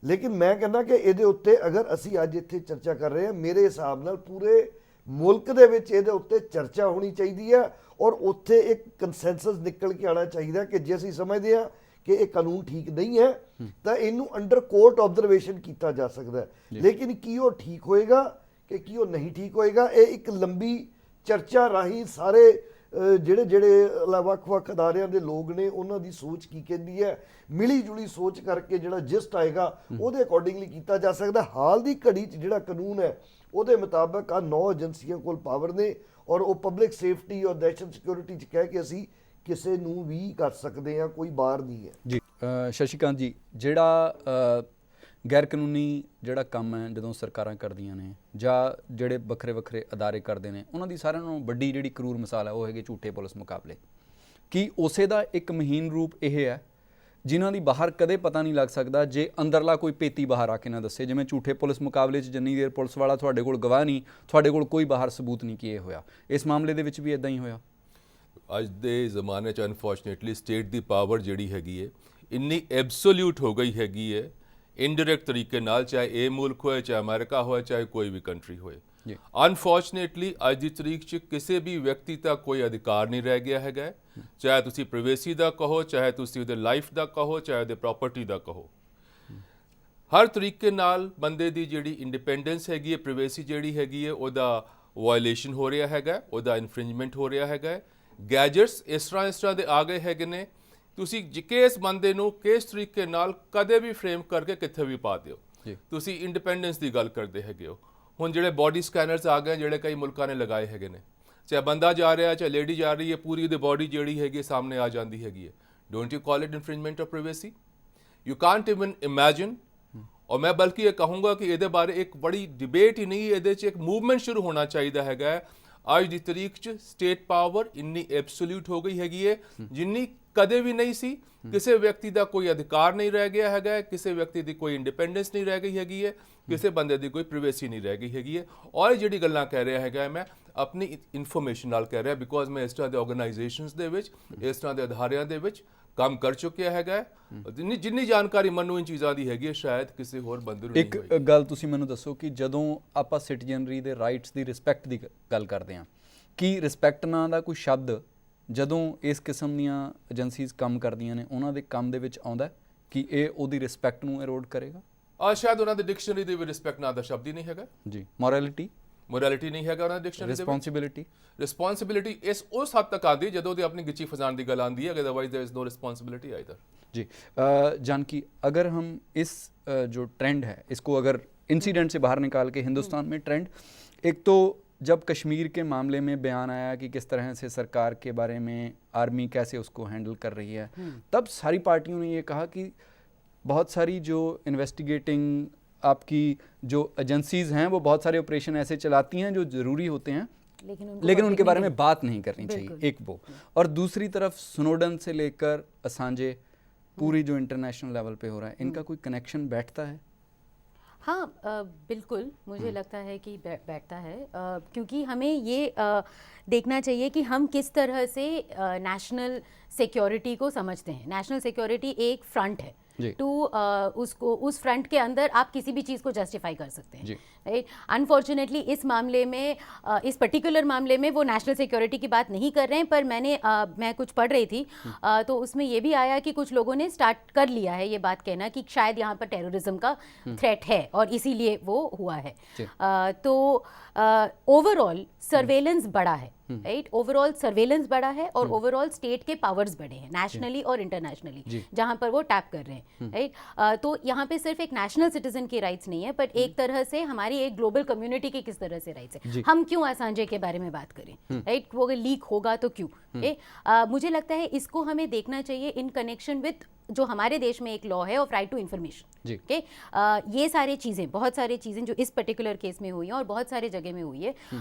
Speaker 4: ਲੇਕਿਨ ਮੈਂ ਕਹਿੰਦਾ ਕਿ ਇਹਦੇ ਉੱਤੇ ਅਗਰ ਅਸੀਂ ਅੱਜ ਇੱਥੇ ਚਰਚਾ ਕਰ ਰਹੇ ਹਾਂ, ਮੇਰੇ ਹਿਸਾਬ ਨਾਲ ਪੂਰੇ ਮੁਲਕ ਦੇ ਵਿੱਚ ਇਹਦੇ ਉੱਤੇ ਚਰਚਾ ਹੋਣੀ ਚਾਹੀਦੀ ਹੈ ਔਰ ਉੱਥੇ ਇੱਕ ਕੰਸੈਂਸਸ ਨਿਕਲ ਕੇ ਆਉਣਾ ਚਾਹੀਦਾ ਕਿ ਜੇ ਅਸੀਂ ਸਮਝਦੇ ਹਾਂ ਕਿ ਇਹ ਕਾਨੂੰਨ ਠੀਕ ਨਹੀਂ ਹੈ ਤਾਂ ਇਹਨੂੰ ਅੰਡਰ ਕੋਰਟ ਆਬਜ਼ਰਵੇਸ਼ਨ ਕੀਤਾ ਜਾ ਸਕਦਾ ਹੈ। ਲੇਕਿਨ ਕੀ ਉਹ ਠੀਕ ਹੋਏਗਾ ਕਿ ਕੀ ਉਹ ਨਹੀਂ ਠੀਕ ਹੋਏਗਾ, ਇਹ ਇੱਕ ਲੰਬੀ ਚਰਚਾ ਰਾਹੀਂ ਸਾਰੇ ਜਿਹੜੇ ਵੱਖ-ਵੱਖ ਅਦਾਰਿਆਂ ਦੇ ਲੋਕ ਨੇ ਉਹਨਾਂ ਦੀ ਸੋਚ ਕੀ ਕਹਿੰਦੀ ਹੈ, ਮਿਲੀ ਜੁਲੀ ਸੋਚ ਕਰਕੇ ਜਿਹੜਾ ਜਿਸਟ ਆਏਗਾ ਉਹਦੇ ਅਕੋਰਡਿੰਗਲੀ ਕੀਤਾ ਜਾ ਸਕਦਾ। ਹਾਲ ਦੀ ਘੜੀ 'ਚ ਜਿਹੜਾ ਕਾਨੂੰਨ ਹੈ ਉਹਦੇ ਮੁਤਾਬਕ ਆ 9 ਏਜੰਸੀਆਂ ਕੋਲ ਪਾਵਰ ਨੇ ਔਰ ਉਹ ਪਬਲਿਕ ਸੇਫਟੀ ਔਰ ਨੈਸ਼ਨਲ ਸਿਕਿਉਰਿਟੀ 'ਚ ਕਹਿ ਕੇ ਅਸੀਂ ਕਿਸੇ ਨੂੰ ਵੀ ਕਰ ਸਕਦੇ ਹਾਂ, ਕੋਈ ਬਾਹਰ ਨਹੀਂ ਹੈ
Speaker 1: ਜੀ। ਸ਼ਸ਼ੀਕਾਂਤ ਜੀ, ਜਿਹੜਾ ਗੈਰ ਕਾਨੂੰਨੀ ਜਿਹੜਾ ਕੰਮ ਹੈ ਜਦੋਂ ਸਰਕਾਰਾਂ ਕਰਦੀਆਂ ਨੇ ਜਾਂ ਜਿਹੜੇ ਵੱਖਰੇ ਵੱਖਰੇ ਅਦਾਰੇ ਕਰਦੇ ਨੇ, ਉਹਨਾਂ ਦੀ ਸਾਰਿਆਂ ਨਾਲੋਂ ਵੱਡੀ ਜਿਹੜੀ ਕਰੂਰ ਮਿਸਾਲ ਹੈ ਉਹ ਹੈਗੇ ਝੂਠੇ ਪੁਲਿਸ ਮੁਕਾਬਲੇ। ਕੀ ਉਸੇ ਦਾ ਇੱਕ ਮਹੀਨ ਰੂਪ ਇਹ ਹੈ ਜਿਨ੍ਹਾਂ ਦੀ ਬਾਹਰ ਕਦੇ ਪਤਾ ਨਹੀਂ ਲੱਗ ਸਕਦਾ ਜੇ ਅੰਦਰਲਾ ਕੋਈ ਪੇਤੀ ਬਾਹਰ ਆ ਕੇ ਨਾ ਦੱਸੇ? ਜਿਵੇਂ ਝੂਠੇ ਪੁਲਿਸ ਮੁਕਾਬਲੇ 'ਚ ਜਿੰਨੀ ਦੇਰ ਪੁਲਿਸ ਵਾਲਾ ਤੁਹਾਡੇ ਕੋਲ ਗਵਾਹ ਨਹੀਂ, ਤੁਹਾਡੇ ਕੋਲ ਕੋਈ ਬਾਹਰ ਸਬੂਤ ਨਹੀਂ ਕਿ ਇਹ ਹੋਇਆ, ਇਸ ਮਾਮਲੇ ਦੇ ਵਿੱਚ ਵੀ ਇਦਾਂ ਹੀ ਹੋਇਆ।
Speaker 2: ਅੱਜ ਦੇ ਜ਼ਮਾਨੇ 'ਚ ਅਨਫੋਰਚੂਨੇਟਲੀ ਸਟੇਟ ਦੀ ਪਾਵਰ ਜਿਹੜੀ ਹੈਗੀ ਹੈ ਇੰਨੀ ਐਬਸੋਲਿਊਟ ਹੋ ਗਈ ਹੈਗੀ ਹੈ ਇਨਡਾਇਰੈਕਟ ਤਰੀਕੇ ਨਾਲ, ਚਾਹੇ ਇਹ ਮੁਲਕ ਹੋਏ, ਚਾਹੇ ਅਮਰੀਕਾ ਹੋਏ, ਚਾਹੇ ਕੋਈ ਵੀ ਕੰਟਰੀ ਹੋਏ। ਅਨਫੋਰਚੂਨੇਟਲੀ ਅੱਜ ਦੀ ਤਰੀਕ 'ਚ ਕਿਸੇ ਵੀ ਵਿਅਕਤੀ ਦਾ ਕੋਈ ਅਧਿਕਾਰ ਨਹੀਂ ਰਹਿ ਗਿਆ ਹੈਗਾ, ਚਾਹੇ ਤੁਸੀਂ ਪ੍ਰਾਈਵੇਸੀ ਦਾ ਕਹੋ, ਚਾਹੇ ਤੁਸੀਂ ਉਹਦੇ ਲਾਈਫ ਦਾ ਕਹੋ, ਚਾਹੇ ਉਹਦੇ ਪ੍ਰਾਪਰਟੀ ਦਾ ਕਹੋ। ਹਰ ਤਰੀਕੇ ਨਾਲ ਬੰਦੇ ਦੀ ਜਿਹੜੀ ਇੰਡੀਪੈਂਡੈਂਸ ਹੈਗੀ ਹੈ, ਪ੍ਰਾਈਵੇਸੀ ਜਿਹੜੀ ਹੈਗੀ ਹੈ, ਉਹਦਾ ਵਾਇਲੇਸ਼ਨ ਹੋ ਰਿਹਾ ਹੈਗਾ, ਉਹਦਾ ਇਨਫ੍ਰਿੰਜਮੈਂਟ ਹੋ ਰਿਹਾ ਹੈਗਾ। ਗੈਜਟਸ ਇਸ ਤਰ੍ਹਾਂ ਦੇ ਆ ਗਏ ਹੈਗੇ ਨੇ, ਤੁਸੀਂ ਕਿਸ ਬੰਦੇ ਨੂੰ ਕਿਸ ਤਰੀਕੇ ਨਾਲ ਕਦੇ ਵੀ ਫਰੇਮ ਕਰਕੇ ਕਿੱਥੇ ਵੀ ਪਾ ਦਿਓ। ਤੁਸੀਂ ਇੰਡੀਪੈਂਡੈਂਸ ਦੀ ਗੱਲ ਕਰਦੇ ਹੈਗੇ ਹੋ। ਹੁਣ ਜਿਹੜੇ ਬੋਡੀ ਸਕੈਨਰਸ ਆ ਗਏ ਜਿਹੜੇ ਕਈ ਮੁਲਕਾਂ ਨੇ ਲਗਾਏ ਹੈਗੇ ਨੇ, ਚਾਹੇ ਬੰਦਾ ਜਾ ਰਿਹਾ ਚਾਹੇ ਲੇਡੀ ਜਾ ਰਹੀ ਹੈ, ਪੂਰੀ ਦੀ ਬੋਡੀ ਜਿਹੜੀ ਹੈਗੀ ਸਾਹਮਣੇ ਆ ਜਾਂਦੀ ਹੈਗੀ ਹੈ। Don't you call it infringement of privacy? You can't even imagine. और मैं बल्कि ये कहूँगा कि ਇਹਦੇ ਬਾਰੇ ਇੱਕ ਬੜੀ ਡਿਬੇਟ ਹੀ ਨਹੀਂ, ਇਹਦੇ 'ਚ ਇੱਕ ਮੂਵਮੈਂਟ ਸ਼ੁਰੂ ਹੋਣਾ ਚਾਹੀਦਾ ਹੈਗਾ। ਅੱਜ ਦੀ ਤਰੀਕ 'ਚ ਸਟੇਟ ਪਾਵਰ ਇੰਨੀ ਐਬਸੋਲੂਟ ਹੋ ਗਈ ਹੈਗੀ ਹੈ ਜਿੰਨੀ ਕਦੇ ਵੀ ਨਹੀਂ ਸੀ। ਕਿਸੇ ਵਿਅਕਤੀ ਦਾ ਕੋਈ ਅਧਿਕਾਰ ਨਹੀਂ ਰਹਿ ਗਿਆ ਹੈਗਾ, ਕਿਸੇ ਵਿਅਕਤੀ ਦੀ ਕੋਈ ਇੰਡੀਪੈਂਡੈਂਸ ਨਹੀਂ ਰਹਿ ਗਈ ਹੈਗੀ ਹੈ, ਕਿਸੇ ਬੰਦੇ ਦੀ ਕੋਈ ਪ੍ਰਾਈਵੇਸੀ ਨਹੀਂ ਰਹਿ ਗਈ ਹੈਗੀ ਹੈ। ਔਰ ਜਿਹੜੀ ਗੱਲਾਂ ਕਹਿ ਰਿਹਾ ਹੈਗਾ ਮੈਂ ਆਪਣੀ ਇਨਫੋਰਮੇਸ਼ਨ ਨਾਲ ਕਹਿ ਰਿਹਾ, ਬਿਕੋਜ਼ ਮੈਂ ਇਸ ਤਰ੍ਹਾਂ ਦੇ ਆਰਗੇਨਾਈਜੇਸ਼ਨਸ ਦੇ ਵਿੱਚ, ਇਸ ਤਰ੍ਹਾਂ ਦੇ ਅਦਾਰਿਆਂ ਦੇ ਵਿੱਚ ਕੰਮ ਕਰ ਚੁੱਕਿਆ ਹੈਗਾ। ਜਿੰਨੀ ਜਾਣਕਾਰੀ ਮੈਨੂੰ ਇਨ ਚੀਜ਼ਾਂ ਦੀ ਹੈਗੀ ਹੈ ਸ਼ਾਇਦ ਕਿਸੇ ਹੋਰ ਬੰਦੇ ਨੂੰ ਨਹੀਂ ਹੋਏਗੀ।
Speaker 1: ਇੱਕ ਗੱਲ ਤੁਸੀਂ ਮੈਨੂੰ ਦੱਸੋ ਕਿ ਜਦੋਂ ਆਪਾਂ ਸਿਟੀਜ਼ਨਰੀ ਦੇ ਰਾਈਟਸ ਦੀ ਰਿਸਪੈਕਟ ਦੀ ਗੱਲ ਕਰਦੇ ਹਾਂ, ਕੀ ਰਿਸਪੈਕਟ ਨਾਂ ਦਾ ਕੋਈ ਸ਼ਬਦ ਜਦੋਂ ਇਸ ਕਿਸਮ ਦੀਆਂ ਏਜੰਸੀਜ਼ ਕੰਮ ਕਰਦੀਆਂ ਨੇ ਉਹਨਾਂ ਦੇ ਕੰਮ ਦੇ ਵਿੱਚ ਆਉਂਦਾ ਕਿ ਇਹ ਉਹਦੀ ਰਿਸਪੈਕਟ ਨੂੰ ਐਰੋਡ ਕਰੇਗਾ?
Speaker 2: ਸ਼ਾਇਦ ਉਹਨਾਂ ਦੇ ਡਿਕਸ਼ਨਰੀ ਦੇ ਵਿੱਚ ਰਿਸਪੈਕਟ ਨਾਂ ਦਾ ਸ਼ਬਦ ਹੀ ਨਹੀਂ ਹੈਗਾ
Speaker 1: ਜੀ। ਮੋਰੈਲਿਟੀ ਨਹੀਂ ਹੈਗਾ ਉਹਨਾਂ ਦੇ ਡਿਕਸ਼ਨਰੀ ਦੇ ਵਿੱਚ। ਰਿਸਪੌਂਸਿਬਿਲਿਟੀ ਇਸ ਉਸ ਹੱਦ ਤੱਕ ਆਉਂਦੀ ਜਦੋਂ ਉਹਦੀ ਆਪਣੀ ਗਿੱਚੀ ਫਸਾਉਣ ਦੀ ਗੱਲ ਆਉਂਦੀ है, otherwise there is no responsibility either. जी जानकी, अगर हम इस जो ट्रेंड है इसको अगर इंसिडेंट से बाहर निकाल के हिंदुस्तान में ट्रेंड, एक तो जब कश्मीर के मामले में बयान आया कि किस तरह से सरकार के बारे में आर्मी कैसे उसको हैंडल कर रही है, तब सारी पार्टियों ने ये कहा कि बहुत सारी जो इन्वेस्टिगेटिंग आपकी जो एजेंसीज़ हैं वो बहुत सारे ऑपरेशन ऐसे चलाती हैं जो ज़रूरी होते हैं लेकिन उनके बारे में बात नहीं करनी चाहिए, एक वो। और दूसरी तरफ स्नोडन से लेकर असांजे पूरी जो इंटरनेशनल लेवल पे हो रहा है, इनका कोई कनेक्शन बैठता है?
Speaker 3: हाँ बिल्कुल मुझे लगता है कि बैठता है, क्योंकि हमें ये देखना चाहिए कि हम किस तरह से नेशनल सिक्योरिटी को समझते हैं। नेशनल सिक्योरिटी एक फ्रंट है टू उसको, उस फ्रंट के अंदर आप किसी भी चीज़ को जस्टिफाई कर सकते हैं, राइट। अनफॉर्चुनेटली इस मामले में, इस पर्टिकुलर मामले में वो नेशनल सिक्योरिटी की बात नहीं कर रहे हैं, पर मैं कुछ पढ़ रही थी तो उसमें ये भी आया कि कुछ लोगों ने स्टार्ट कर लिया है ये बात कहना कि शायद यहाँ पर टेररिज्म का थ्रेट है और इसीलिए वो हुआ है। तो ओवरऑल सर्वेलेंस बड़ा है, राइट। ओवरऑल सर्वेलेंस बड़ा है और ओवरऑल स्टेट के पावर्स बड़े हैं नेशनली और इंटरनेशनली जहां पर वो टैप कर रहे हैं, राइट। तो यहाँ पे सिर्फ एक नेशनल सिटीजन के राइट्स नहीं है, बट एक तरह से हमारी एक ग्लोबल कम्युनिटी के किस तरह से राइट्स है। हम क्यों असांजे के बारे में बात करें, राइट। वो अगर लीक होगा तो क्यों, मुझे लगता है इसको हमें देखना चाहिए इन कनेक्शन विद जो हमारे देश में एक लॉ है of right to information, okay. ये सारी चीज़ें, बहुत सारी चीज़ें जो इस पर्टिकुलर केस में हुई हैं और बहुत सारे जगह में हुई है,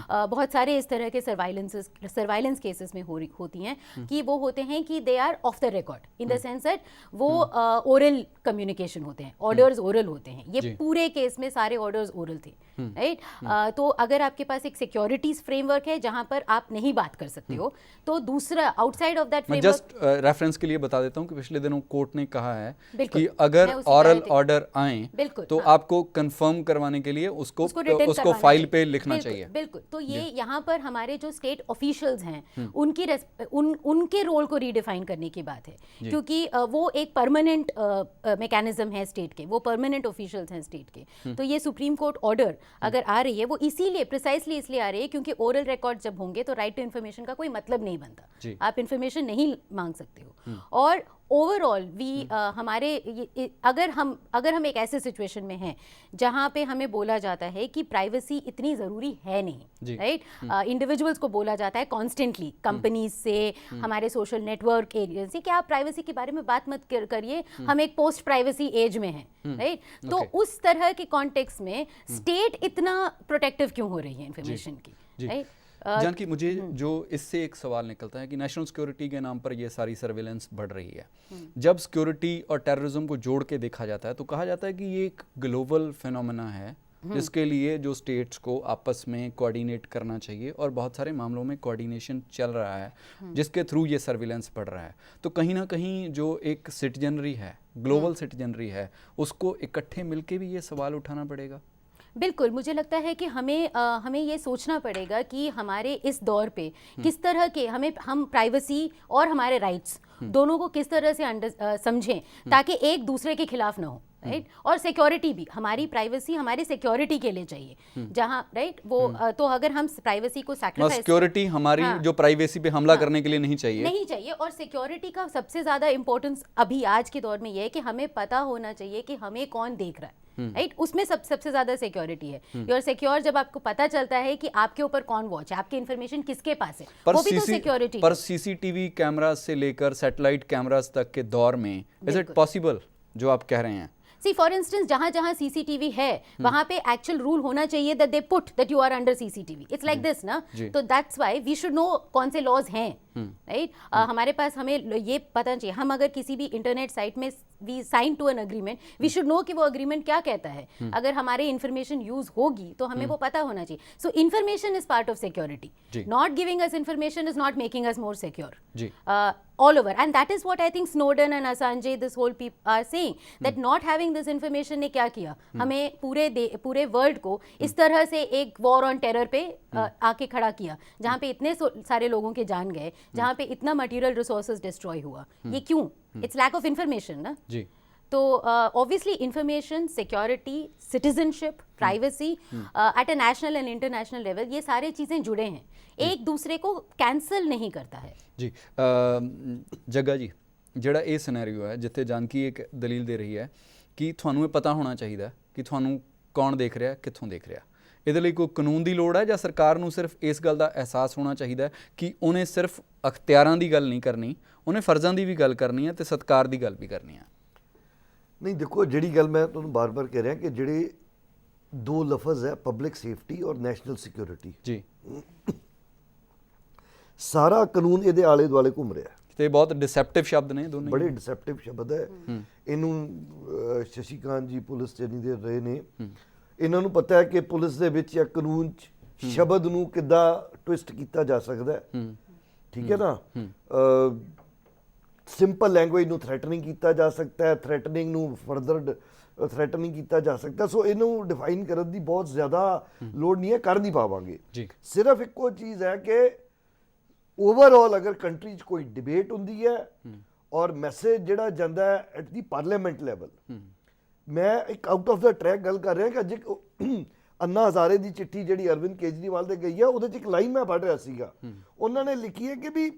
Speaker 3: बहुत सारे इस तरह के सर्वाइलेंस केसेस में होती हैं कि वो होते हैं कि they are off the record in the sense that वो ओरल कम्युनिकेशन होते हैं, ऑर्डर्स ओरल होते हैं। ये पूरे केस में सारे ऑर्डर्स ओरल थे, राइट। तो अगर आपके पास एक सिक्योरिटीज फ्रेमवर्क है जहां पर आप नहीं बात कर सकते हो, तो दूसरा outside of that framework,
Speaker 1: just reference के लिए बता देता हूं कि पिछले दिनों कोर्ट ने कहा है कि अगर ऑरल ऑर्डर आए तो आपको कंफर्म करवाने के लिए उसको फाइल पे लिखना चाहिए।
Speaker 3: बिल्कुल। तो ये यहाँ पर हमारे जो स्टेट ऑफिशियल्स हैं उनके रोल को रीडिफाइन करने की बात है, क्योंकि वो एक परमानेंट मैकेनिज्म है स्टेट के, वो परमानेंट ऑफिशियल्स हैं स्टेट के। तो ये सुप्रीम कोर्ट ऑर्डर अगर आ रही है वो इसीलिए, प्रिसाइसली इसलिए आ रही है क्योंकि ओरल रिकॉर्ड जब होंगे तो राइट टू इन्फॉर्मेशन का कोई मतलब नहीं बनता, आप इन्फॉर्मेशन नहीं मांग सकते हो। और ओवरऑल हमारे अगर हम एक ऐसे सिचुएशन में हैं जहां पे हमें बोला जाता है कि प्राइवेसी इतनी ज़रूरी है नहीं, राइट। इंडिविजुअल्स को बोला जाता है कॉन्स्टेंटली, कंपनीज से, हमारे सोशल नेटवर्क एरिया से कि आप प्राइवेसी के बारे में बात मत करिए, हम एक पोस्ट प्राइवेसी एज में हैं, राइट। तो उस तरह के कॉन्टेक्स्ट में स्टेट इतना प्रोटेक्टिव क्यों हो रही है इन्फॉर्मेशन की, राइट।
Speaker 1: जानकी, मुझे जो इससे एक सवाल निकलता है कि नेशनल सिक्योरिटी के नाम पर ये सारी सर्वेलेंस बढ़ रही है, जब सिक्योरिटी और टेररिज्म को जोड़ के देखा जाता है तो कहा जाता है कि ये एक ग्लोबल फिनोमेना है जिसके लिए जो स्टेट्स को आपस में कोऑर्डिनेट करना चाहिए और बहुत सारे मामलों में कोऑर्डिनेशन चल रहा है जिसके थ्रू ये सर्विलेंस बढ़ रहा है। तो कहीं ना कहीं जो एक सिटीजनरी है, ग्लोबल सिटीजनरी है, उसको इकट्ठे मिलके भी ये सवाल उठाना पड़ेगा।
Speaker 3: बिल्कुल, मुझे लगता है कि हमें ये सोचना पड़ेगा कि हमारे इस दौर पे किस तरह के हम प्राइवेसी और हमारे राइट्स दोनों को किस तरह से समझें ताकि एक दूसरे के खिलाफ ना हो, राइट और सिक्योरिटी भी, हमारी प्राइवेसी हमारे सिक्योरिटी के लिए चाहिए, जहाँ राइट वो तो अगर हम प्राइवेसी को सैक्रिफाइस,
Speaker 1: सिक्योरिटी हमारी जो प्राइवेसी पे हमला करने के लिए नहीं चाहिए।
Speaker 3: और सिक्योरिटी का सबसे ज्यादा इंपॉर्टेंस अभी आज के दौर में ये है कि हमें पता होना चाहिए कि हमें कौन देख रहा है, राइट उसमें सबसे ज्यादा सिक्योरिटी है। यू आर सिक्योर जब आपको पता चलता है कि आपके ऊपर कौन वॉच है, आपकी इन्फॉर्मेशन किसके पास है, वो भी तो सिक्योरिटी।
Speaker 1: पर सीसीटीवी कैमरास से लेकर सैटेलाइट कैमरास तक के दौर में इज इट पॉसिबल जो आप कह रहे हैं?
Speaker 3: सी फॉर इंस्टेंस जहां सीसीटीवी है वहां पे एक्चुअल रूल होना चाहिए that they put that you are under CCTV, it's like this ना, तो that's why we should know कौन से लॉज हैं, राइट हमारे पास, हमें ये पता चाहिए। हम अगर किसी भी इंटरनेट साइट में we sign to an agreement, we should know कि वो अग्रीमेंट क्या कहता है। अगर हमारे इन्फॉर्मेशन यूज होगी तो हमें वो पता होना चाहिए। So information is part of security, not giving us information is not making us more secure all over, and that is what I think Snowden and Assange, this whole people are saying that not having this information ने क्या किया, हमें पूरे world को इस तरह से एक वॉर ऑन टेरर पे आके खड़ा किया, जहाँ पे इतने सारे लोगों के जान गए, जहाँ पे इतना मटेरियल रिसोर्सेज डिस्ट्रॉय हुआ। ये क्यों? इट्स लैक ऑफ इंफॉर्मेशन ना जी। तो obviously information, security, citizenship, privacy at a national and international level, ये सारे चीज़ें जुड़े हैं, एक दूसरे को कैंसल नहीं करता है
Speaker 1: जी। जग्गा जी, ਜਿਹੜਾ ਇਹ ਸਿਨੈਰੀਓ ਹੈ ਜਿੱਥੇ ਜਾਨਕੀ ਇੱਕ ਦਲੀਲ ਦੇ ਰਹੀ ਹੈ ਕਿ ਤੁਹਾਨੂੰ ਇਹ ਪਤਾ ਹੋਣਾ ਚਾਹੀਦਾ ਕਿ ਤੁਹਾਨੂੰ ਕੌਣ ਦੇਖ ਰਿਹਾ, ਕਿੱਥੋਂ ਦੇਖ ਰਿਹਾ, ਇਹਦੇ ਲਈ ਕੋਈ ਕਾਨੂੰਨ ਦੀ ਲੋੜ ਹੈ ਜਾਂ ਸਰਕਾਰ ਨੂੰ ਸਿਰਫ ਇਸ ਗੱਲ ਦਾ ਅਹਿਸਾਸ ਹੋਣਾ ਚਾਹੀਦਾ ਕਿ ਉਹਨੇ ਸਿਰਫ ਅਖਤਿਆਰਾਂ ਦੀ ਗੱਲ ਨਹੀਂ ਕਰਨੀ, ਉਹਨੇ ਫਰਜ਼ਾਂ ਦੀ ਵੀ ਗੱਲ ਕਰਨੀ ਹੈ ਤੇ ਸਤਿਕਾਰ ਦੀ ਗੱਲ ਵੀ ਕਰਨੀ ਹੈ?
Speaker 4: नहीं देखो, ਜਿਹੜੀ ਗੱਲ मैं ਤੁਹਾਨੂੰ ਬਾਰ-ਬਾਰ ਕਹਿ ਰਿਹਾ ਕਿ ਜਿਹੜੇ ਦੋ ਲਫ਼ਜ਼ ਹੈ, ਪਬਲਿਕ ਸੇਫਟੀ ਔਰ ਨੈਸ਼ਨਲ ਸਿਕਿਉਰਿਟੀ ਜੀ, ਸਾਰਾ ਕਾਨੂੰਨ ਇਹਦੇ ਆਲੇ ਦੁਆਲੇ ਘੁੰਮ ਰਿਹਾ
Speaker 1: ਤੇ ਬਹੁਤ ਡਿਸੈਪਟਿਵ ਸ਼ਬਦ ਨੇ ਦੋਨੇ,
Speaker 4: ਬੜੇ ਡਿਸੈਪਟਿਵ ਸ਼ਬਦ ਹੈ। ਇਹਨੂੰ ਸ਼ਸ਼ੀਕਾਂਤ ਜੀ ਪੁਲਿਸ ਚ ਨਹੀਂ ਦੇ ਰਹੇ ਨੇ, ਇਹਨਾਂ ਨੂੰ ਪਤਾ ਹੈ ਕਿ ਪੁਲਿਸ ਦੇ ਵਿੱਚ ਜਾਂ ਕਾਨੂੰਨ ਚ ਸ਼ਬਦ ਨੂੰ ਕਿੱਦਾਂ ਟਵਿਸਟ ਕੀਤਾ ਜਾ ਸਕਦਾ ਹੈ, ਠੀਕ ਹੈ ਨਾ। ਸਿੰਪਲ ਲੈਂਗੁਏਜ ਨੂੰ ਥ੍ਰੈਟਨਿੰਗ ਕੀਤਾ ਜਾ ਸਕਦਾ ਹੈ, ਥ੍ਰੈਟਨਿੰਗ ਨੂੰ ਫਰਦਰ ਥ੍ਰੈਟਨਿੰਗ ਕੀਤਾ ਜਾ ਸਕਦਾ। ਸੋ ਇਹਨੂੰ ਡਿਫਾਈਨ ਕਰਨ ਦੀ ਬਹੁਤ ਜ਼ਿਆਦਾ ਲੋੜ ਨਹੀਂ ਹੈ, ਕਰ ਨਹੀਂ ਪਾਵਾਂਗੇ। ਸਿਰਫ ਇੱਕੋ ਚੀਜ਼ ਹੈ ਕਿ ਓਵਰਆਲ ਅਗਰ ਕੰਟਰੀ 'ਚ ਕੋਈ ਡਿਬੇਟ ਹੁੰਦੀ ਹੈ ਔਰ ਮੈਸੇਜ ਜਿਹੜਾ ਜਾਂਦਾ ਹੈ ਐਟ ਦੀ ਪਾਰਲੀਮੈਂਟ ਲੈਵਲ, ਮੈਂ ਇੱਕ ਆਊਟ ਆਫ ਦਾ ਟਰੈਕ ਗੱਲ ਕਰ ਰਿਹਾ ਕਿ ਅੱਜ ਅੰਨਾ ਹਜ਼ਾਰੇ ਦੀ ਚਿੱਠੀ ਜਿਹੜੀ ਅਰਵਿੰਦ ਕੇਜਰੀਵਾਲ ਦੇ ਗਈ ਹੈ, ਉਹਦੇ 'ਚ ਇੱਕ ਲਾਈਨ ਮੈਂ ਪੜ੍ਹ ਰਿਹਾ ਸੀਗਾ, ਉਹਨਾਂ ਨੇ ਲਿਖੀ ਹੈ ਕਿ ਵੀ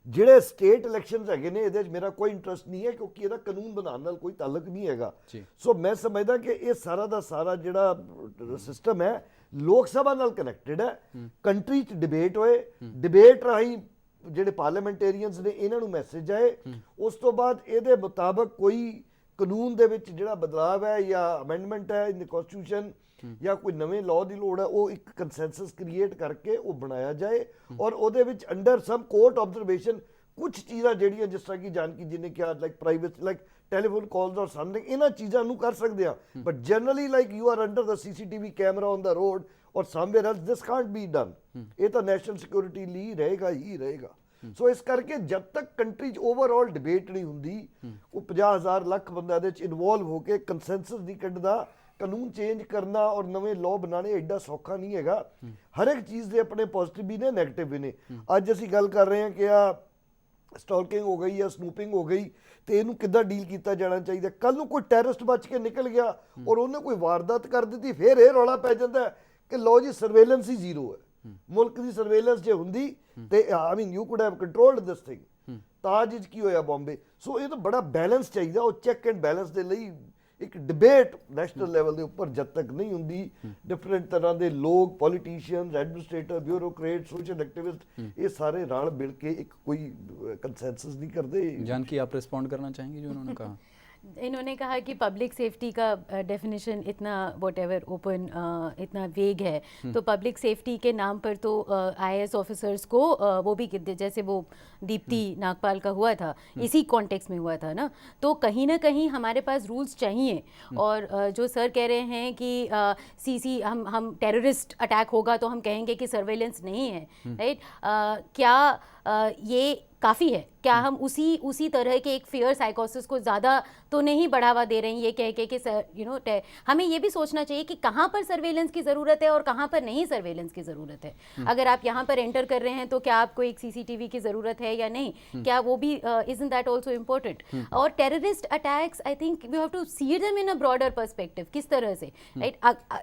Speaker 4: ਜਿਹੜੇ ਸਟੇਟ ਇਲੈਕਸ਼ਨਸ ਹੈਗੇ ਨੇ ਇਹਦੇ 'ਚ ਮੇਰਾ ਕੋਈ ਇੰਟਰਸਟ ਨਹੀਂ ਹੈ ਕਿਉਂਕਿ ਇਹਦਾ ਕਾਨੂੰਨ ਬਣਾਉਣ ਨਾਲ ਕੋਈ ਤਾਲੁਕ ਨਹੀਂ ਹੈਗਾ। ਸੋ ਮੈਂ ਸਮਝਦਾ ਕਿ ਇਹ ਸਾਰਾ ਦਾ ਸਾਰਾ ਜਿਹੜਾ ਸਿਸਟਮ ਹੈ ਲੋਕ ਸਭਾ ਨਾਲ ਕਨੈਕਟਡ ਹੈ। ਕੰਟਰੀ 'ਚ ਡਿਬੇਟ ਹੋਏ, ਡਿਬੇਟ ਰਾਹੀਂ ਜਿਹੜੇ ਪਾਰਲੀਮੈਂਟੇਰੀਅਨਸ ਨੇ ਇਹਨਾਂ ਨੂੰ ਮੈਸੇਜ ਆਏ, ਉਸ ਤੋਂ ਬਾਅਦ ਇਹਦੇ ਮੁਤਾਬਕ ਕੋਈ ਕਾਨੂੰਨ ਦੇ ਵਿੱਚ ਜਿਹੜਾ ਬਦਲਾਵ ਹੈ ਜਾਂ ਅਮੈਂਡਮੈਂਟ ਹੈ ਇਨ ਕਨਸਟੀਟਿਊਸ਼ਨ ਜਾਂ ਕੋਈ ਨਵੇਂ ਲਾਅ ਦੀ ਲੋੜ ਹੈ, ਉਹ ਇੱਕ ਕੰਸੈਂਸਸ ਕ੍ਰੀਏਟ ਕਰਕੇ ਉਹ ਬਣਾਇਆ ਜਾਏ ਔਰ ਉਹਦੇ ਵਿੱਚ ਅੰਡਰ ਸਮ ਕੋਰਟ ਆਬਜ਼ਰਵੇਸ਼ਨ ਕੁਝ ਚੀਜ਼ਾਂ ਜਿਹੜੀਆਂ ਜਿਸ ਤਰ੍ਹਾਂ ਕਿ ਜਾਨਕੀ ਜੀ ਨੇ ਕਿਹਾ like private like telephone calls or something, ਇਹਨਾਂ ਚੀਜ਼ਾਂ ਨੂੰ ਕਰ ਸਕਦੇ ਆ। But generally like you are under the CCTV camera on the road or somewhere else, this can't be done. ਇਹ ਤਾਂ ਨੈਸ਼ਨਲ ਸਿਕਿਉਰਿਟੀ ਲਈ ਰਹੇਗਾ ਹੀ ਰਹੇਗਾ। ਸੋ ਇਸ ਕਰਕੇ ਜਦ ਤੱਕ ਕੰਟਰੀ 'ਚ ਓਵਰਆਲ ਡਿਬੇਟ ਨਹੀਂ ਹੁੰਦੀ, ਉਹ 50,000 ਲੱਖ ਬੰਦਾ ਇਹਦੇ 'ਚ ਇਨਵੋਲਵ ਹੋ ਕੇ ਕੰਸੈਂਸਸ ਨਹੀਂ ਕੱਢਦਾ, ਕਾਨੂੰਨ ਚੇਂਜ ਕਰਨਾ ਔਰ ਨਵੇਂ ਲਾਅ ਬਣਾਉਣੇ ਐਡਾ ਸੌਖਾ ਨਹੀਂ ਹੈਗਾ। ਹਰ ਇੱਕ ਚੀਜ਼ ਦੇ ਆਪਣੇ ਪੋਜ਼ਿਟਿਵ ਵੀ ਨੇ, ਨੈਗੇਟਿਵ ਵੀ ਨੇ। ਅੱਜ ਅਸੀਂ ਗੱਲ ਕਰ ਰਹੇ ਹਾਂ ਕਿ ਆ ਸਟਾਲਕਿੰਗ ਹੋ ਗਈ ਜਾਂ ਸਨੂਪਿੰਗ ਹੋ ਗਈ ਤੇ ਇਹਨੂੰ ਕਿੱਦਾਂ ਡੀਲ ਕੀਤਾ ਜਾਣਾ ਚਾਹੀਦਾ। ਕੱਲ ਨੂੰ ਕੋਈ ਟੈਰਰਿਸਟ ਬਚ ਕੇ ਨਿਕਲ ਗਿਆ ਔਰ ਉਹਨੇ ਕੋਈ ਵਾਰਦਾਤ ਕਰ ਦਿੱਤੀ, ਫਿਰ ਇਹ ਰੌਲਾ ਪੈ ਜਾਂਦਾ ਕਿ ਲੋ ਜੀ ਸਰਵੇਲੈਂਸ ਹੀ ਜ਼ੀਰੋ ਹੈ। ਮੁਲਕ ਦੀ ਸਰਵੇਲੈਂਸ ਜੇ ਹੁੰਦੀ ਤੇ I mean you could have controlled this thing. Taj 'ਚ ਕੀ ਹੋਇਆ ਬੰਬੇ। ਸੋ ਇਹ ਤਾਂ ਬੜਾ ਬੈਲੈਂਸ ਚਾਹੀਦਾ, ਉਹ ਚੈੱਕ ਐਂਡ ਬੈਲੈਂਸ ਦੇ ਲਈ ਇੱਕ ਡਿਬੇਟ ਨੈਸ਼ਨਲ ਲੈਵਲ ਦੇ ਉੱਪਰ ਜਦ ਤੱਕ ਨਹੀਂ ਹੁੰਦੀ, ਡਿਫਰੈਂਟ ਤਰ੍ਹਾਂ ਦੇ ਲੋਕ, politicians, administrator, bureaucrat, social activist, ਇਹ ਸਾਰੇ ਰਲ ਮਿਲ के एक कोई कंसेंसस नहीं करते।
Speaker 1: जानकी आप रिस्पॉन्ड करना चाहेंगे जो उन्होंने कहा?
Speaker 3: इन्होंने कहा कि पब्लिक सेफ्टी का डेफिनेशन इतना व्हाटएवर ओपन इतना वेग है, तो पब्लिक सेफ्टी के नाम पर तो आईएएस ऑफिसर्स को वो भी जैसे वो दीप्ति नागपाल का हुआ था, इसी कॉन्टेक्स्ट में हुआ था ना, तो कहीं ना कहीं हमारे पास रूल्स चाहिए। और जो सर कह रहे हैं कि हम टेररिस्ट अटैक होगा तो हम कहेंगे कि सर्वेलेंस नहीं है, राइट? क्या ये काफ़ी है क्या हम उसी तरह के एक फियर साइकोसिस को ज़्यादा तो नहीं बढ़ावा दे रहे हैं, ये कह के कि हमें ये भी सोचना चाहिए कि कहाँ पर सर्वेलेंस की ज़रूरत है और कहाँ पर नहीं सर्वेलेंस की ज़रूरत है। अगर आप यहाँ पर एंटर कर रहे हैं तो क्या आपको एक CCTV की ज़रूरत है या नहीं, क्या वो भी isn't that also important? और terrorist attacks, I think we have to see them in a broader perspective, किस तरह से, राइट?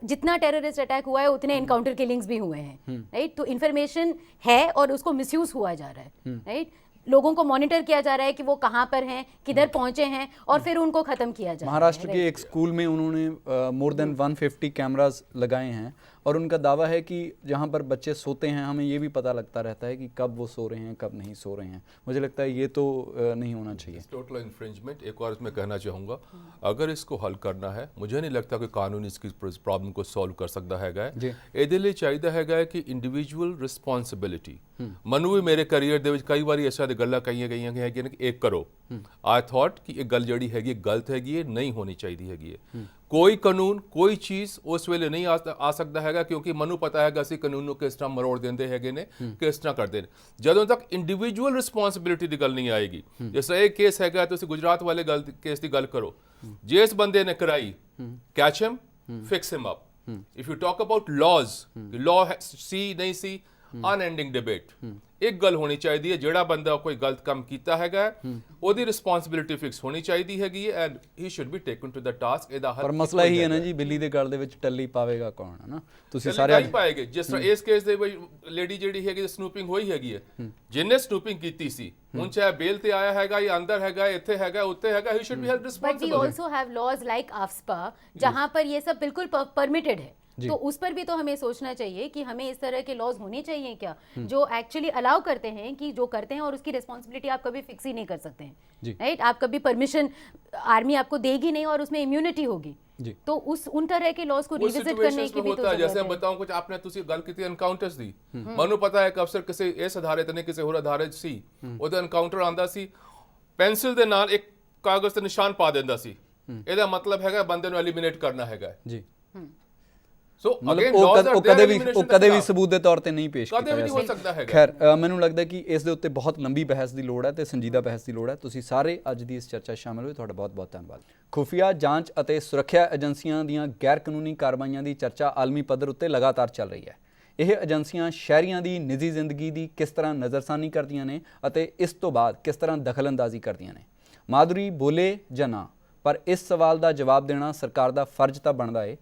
Speaker 3: जितना टेररिस्ट अटैक हुआ है उतने एनकाउंटर किलिंग्स भी हुए हैं, राइट? तो इन्फॉर्मेशन है और उसको मिसयूज हुआ जा रहा है, राइट? लोगों को मॉनिटर किया जा रहा है कि वो कहाँ पर हैं, किधर पहुंचे हैं, और फिर उनको खत्म किया जा रहा है।
Speaker 1: महाराष्ट्र के एक स्कूल में उन्होंने मोर देन 150 कैमरास लगाए हैं और उनका दावा है कि जहाँ पर बच्चे सोते हैं हमें ये भी पता लगता रहता है कि कब वो सो रहे हैं कब नहीं सो रहे हैं। मुझे लगता है ये तो नहीं होना चाहिए।
Speaker 2: Total infringement. एक और इसमें कहना चाहूँगा, अगर इसको हल करना है, मुझे नहीं लगता कि कानून इसकी प्रॉब्लम को सॉल्व कर सकता हैगा। ਇਹਦੇ ਲਈ ਚਾਹੀਦਾ ਹੈਗਾ ਕਿ ਇੰਡੀਵਿਜੂਅਲ ਰਿਸਪੌਂਸਿਬਿਲਿਟੀ। ਮੈਨੂੰ ਵੀ ਮੇਰੇ ਕੈਰੀਅਰ ਦੇ ਵਿੱਚ ਕਈ ਵਾਰੀ ਐਸਾ ਦੀ ਗੱਲਾਂ ਕਹੀਆਂ ਗਈਆਂ ਕਿ ਹੈਗੀਆਂ ਕਿ ਇਹ ਕਰੋ, ਆਈ ਥਾਟ ਕਿ ਇਹ ਗੱਲ ਜਿਹੜੀ ਹੈਗੀ ਗਲਤ ਹੈਗੀ ਹੈ, ਨਹੀਂ ਹੋਣੀ ਚਾਹੀਦੀ ਹੈਗੀ ਹੈ। ਕੋਈ ਕਾਨੂੰਨ ਕੋਈ ਚੀਜ਼ ਉਸ ਵੇਲੇ ਨਹੀਂ ਆ ਸਕਦਾ ਹੈਗਾ ਕਿਉਂਕਿ ਮੈਨੂੰ ਪਤਾ ਹੈਗਾ ਅਸੀਂ ਕਾਨੂੰਨ ਨੂੰ ਕਿਸ ਤਰ੍ਹਾਂ ਮਰੋੜ ਦਿੰਦੇ ਹੈਗੇ ਨੇ, ਕਿਸ ਤਰ੍ਹਾਂ ਕਰਦੇ ਨੇ। ਜਦੋਂ ਤੱਕ ਇੰਡੀਵਿਜੂਅਲ ਰਿਸਪੌਂਸਿਬਿਲਿਟੀ ਦੀ ਗੱਲ ਨਹੀਂ ਆਏਗੀ, ਜਿਸ ਤਰ੍ਹਾਂ ਇਹ ਕੇਸ ਹੈਗਾ, ਤੁਸੀਂ ਗੁਜਰਾਤ ਵਾਲੇ ਕੇਸ ਦੀ ਗੱਲ ਕਰੋ, ਜਿਸ ਬੰਦੇ ਨੇ ਕਰਾਈ, catch him, fix him up. If you talk about laws, law ਸੀ ਨਹੀਂ ਸੀ, ਅਨਐਂਡਿੰਗ ਡਿਬੇਟ। ਇੱਕ ਗੱਲ ਹੋਣੀ ਚਾਹੀਦੀ ਹੈ, ਜਿਹੜਾ ਬੰਦਾ ਕੋਈ ਗਲਤ ਕੰਮ ਕੀਤਾ ਹੈਗਾ ਉਹਦੀ ਰਿਸਪੌਂਸਿਬਿਲਿਟੀ ਫਿਕਸ ਹੋਣੀ ਚਾਹੀਦੀ ਹੈਗੀ ਹੈ and he should be taken to the task. ਇਹਦਾ ਹਰ
Speaker 1: ਪਰ ਮਸਲਾ ਹੀ ਹੈ ਨਾ ਜੀ, ਬਿੱਲੀ ਦੇ ਗਲ ਦੇ ਵਿੱਚ ਟੱਲੀ ਪਾਵੇਗਾ ਕੌਣ, ਹੈ ਨਾ? ਤੁਸੀਂ
Speaker 2: ਸਾਰੇ
Speaker 1: ਸਾਰੇ
Speaker 2: ਪਾਏਗੇ। ਜਿਸ ਤਰ੍ਹਾਂ ਇਸ ਕੇਸ ਦੇ ਵਿੱਚ ਲੇਡੀ ਜਿਹੜੀ ਹੈਗੀ ਸਨੂਪਿੰਗ ਹੋਈ ਹੈਗੀ ਹੈ, ਜਿਹਨੇ ਸਨੂਪਿੰਗ ਕੀਤੀ ਸੀ, ਹੁਣ ਚਾਹੇ ਬੇਲ ਤੇ ਆਇਆ ਹੈਗਾ ਜਾਂ ਅੰਦਰ ਹੈਗਾ, ਇੱਥੇ ਹੈਗਾ, ਉੱਤੇ ਹੈਗਾ, he should be held responsible.
Speaker 3: But we also have laws like AFSPA जहाँ पर ये सब बिल्कुल परमिटेड है, तो उस पर भी तो हमें सोचना चाहिए कि हमें इस तरह के लॉज होने चाहिए क्या जो एक्चुअली अलाउ करते हैं कि जो करते हैं, और उसकी रिस्पॉन्सिबिलिटी आप कभी फिक्स ही नहीं कर सकते हैं, राइट? आप कभी परमिशन आर्मी आपको देगी नहीं और उसमें इम्यूनिटी होगी, तो उन तरह के लॉज को रिविजिट करने की भी तो जरूरत है।
Speaker 2: जैसे मैं बताऊं, कुछ आपने ਤੁਸੀਂ ਗੱਲ ਕੀਤੀ ਐਨਕਾਊਂਟਰਸ ਦੀ, ਮੈਨੂੰ ਪਤਾ ਹੈ ਕਿ ਅਫਸਰ ਕਿਸੇ ਇਸ ਆਧਾਰਿਤ ਨੇ ਕਿਸੇ ਹੋਰ ਆਧਾਰਿਤ ਸੀ, ਉਹਦਾ ਐਨਕਾਊਂਟਰ ਆਂਦਾ ਸੀ, ਪੈਨਸਿਲ ਦੇ ਨਾਲ ਇੱਕ ਕਾਗਜ਼ ਤੇ ਨਿਸ਼ਾਨ ਪਾ ਦਿੰਦਾ ਸੀ, ਇਹਦਾ ਮਤਲਬ ਹੈਗਾ ਬੰਦੇ ਨੂੰ ਐਲੀਮੀਨੇਟ ਕਰਨਾ ਹੈਗਾ ਜੀ। ਸੋ
Speaker 1: ਉਹ ਕਦੇ ਵੀ ਸਬੂਤ ਦੇ ਤੌਰ ਤੇ ਨਹੀਂ ਪੇਸ਼ ਕੀਤਾ
Speaker 2: ਕਦੇ ਵੀ ਹੋ ਸਕਦਾ ਹੈਗਾ।
Speaker 1: ਖੈਰ ਮੈਨੂੰ ਲੱਗਦਾ ਕਿ ਇਸ ਦੇ ਉੱਤੇ ਬਹੁਤ ਲੰਬੀ ਬਹਿਸ ਦੀ ਲੋੜ ਹੈ ਤੇ ਸੰਜੀਦਾ ਬਹਿਸ ਦੀ ਲੋੜ ਹੈ। ਤੁਸੀਂ ਸਾਰੇ ਅੱਜ ਦੀ ਇਸ ਚਰਚਾ 'ਚ ਸ਼ਾਮਿਲ ਹੋਏ, ਤੁਹਾਡਾ ਬਹੁਤ ਬਹੁਤ ਧੰਨਵਾਦ। ਖੁਫੀਆ ਜਾਂਚ ਅਤੇ ਸੁਰੱਖਿਆ ਏਜੰਸੀਆਂ ਦੀਆਂ ਗੈਰ ਕਾਨੂੰਨੀ ਕਾਰਵਾਈਆਂ ਦੀ ਚਰਚਾ ਆਲਮੀ ਪੱਧਰ ਉੱਤੇ ਲਗਾਤਾਰ ਚੱਲ ਰਹੀ ਹੈ। ਇਹ ਏਜੰਸੀਆਂ ਸ਼ਹਿਰੀਆਂ ਦੀ ਨਿੱਜੀ ਜ਼ਿੰਦਗੀ ਦੀ ਕਿਸ ਤਰ੍ਹਾਂ ਨਜ਼ਰਸਾਨੀ ਕਰਦੀਆਂ ਨੇ ਅਤੇ ਇਸ ਤੋਂ ਬਾਅਦ ਕਿਸ ਤਰ੍ਹਾਂ ਦਖਲਅੰਦਾਜ਼ੀ ਕਰਦੀਆਂ ਨੇ। ਮਾਧੁਰੀ ਬੋਲੇ ਜਾਂ ਨਾ, ਪਰ ਇਸ ਸਵਾਲ ਦਾ ਜਵਾਬ ਦੇਣਾ ਸਰਕਾਰ ਦਾ ਫਰਜ਼ ਤਾਂ ਬਣਦਾ ਹੈ।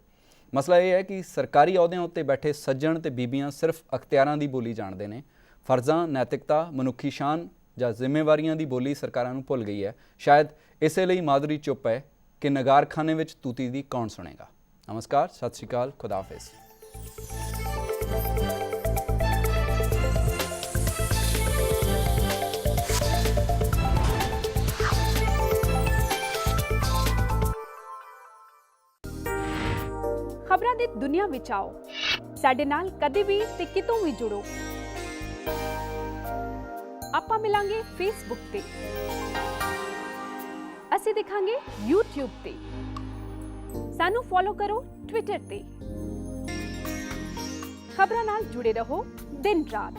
Speaker 1: ਮਸਲਾ ਇਹ ਹੈ ਕਿ ਸਰਕਾਰੀ ਅਹੁਦਿਆਂ ਉੱਤੇ ਬੈਠੇ ਸੱਜਣ ਤੇ ਬੀਬੀਆਂ ਸਿਰਫ ਅਖਤਿਆਰਾਂ ਦੀ ਬੋਲੀ ਜਾਣਦੇ ਨੇ। ਫਰਜ਼ਾਂ, ਨੈਤਿਕਤਾ, ਮਨੁੱਖੀ ਸ਼ਾਨ ਜਾਂ ਜ਼ਿੰਮੇਵਾਰੀਆਂ ਦੀ ਬੋਲੀ ਸਰਕਾਰਾਂ ਨੂੰ ਭੁੱਲ ਗਈ ਹੈ। ਸ਼ਾਇਦ ਇਸੇ ਲਈ ਮਾਧੁਰੀ ਚੁੱਪ ਹੈ ਕਿ ਨਗਾਰਖਾਨੇ ਵਿੱਚ ਤੂਤੀ ਦੀ ਕੌਣ ਸੁਣੇਗਾ। ਨਮਸਕਾਰ, ਸਤਿ ਸ਼੍ਰੀ ਅਕਾਲ, ਖੁਦਾ ਹਾਫਿਜ਼।
Speaker 5: ਖਬਰਾਂ ਦੀ ਦੁਨੀਆ ਵਿੱਚ ਆਓ, ਸਾਡੇ ਨਾਲ ਕਦੇ ਵੀ ਤੇ ਕਿਤੋਂ ਵੀ ਜੁੜੋ। ਆਪਾਂ ਮਿਲਾਂਗੇ ਫੇਸਬੁੱਕ ਤੇ, ਅਸੀਂ ਦਿਖਾਂਗੇ YouTube ਤੇ, ਸਾਨੂੰ ਫੋਲੋ ਕਰੋ ਟਵਿੱਟਰ ਤੇ। ਖਬਰਾਂ ਨਾਲ ਜੁੜੇ ਰਹੋ ਦਿਨ ਰਾਤ।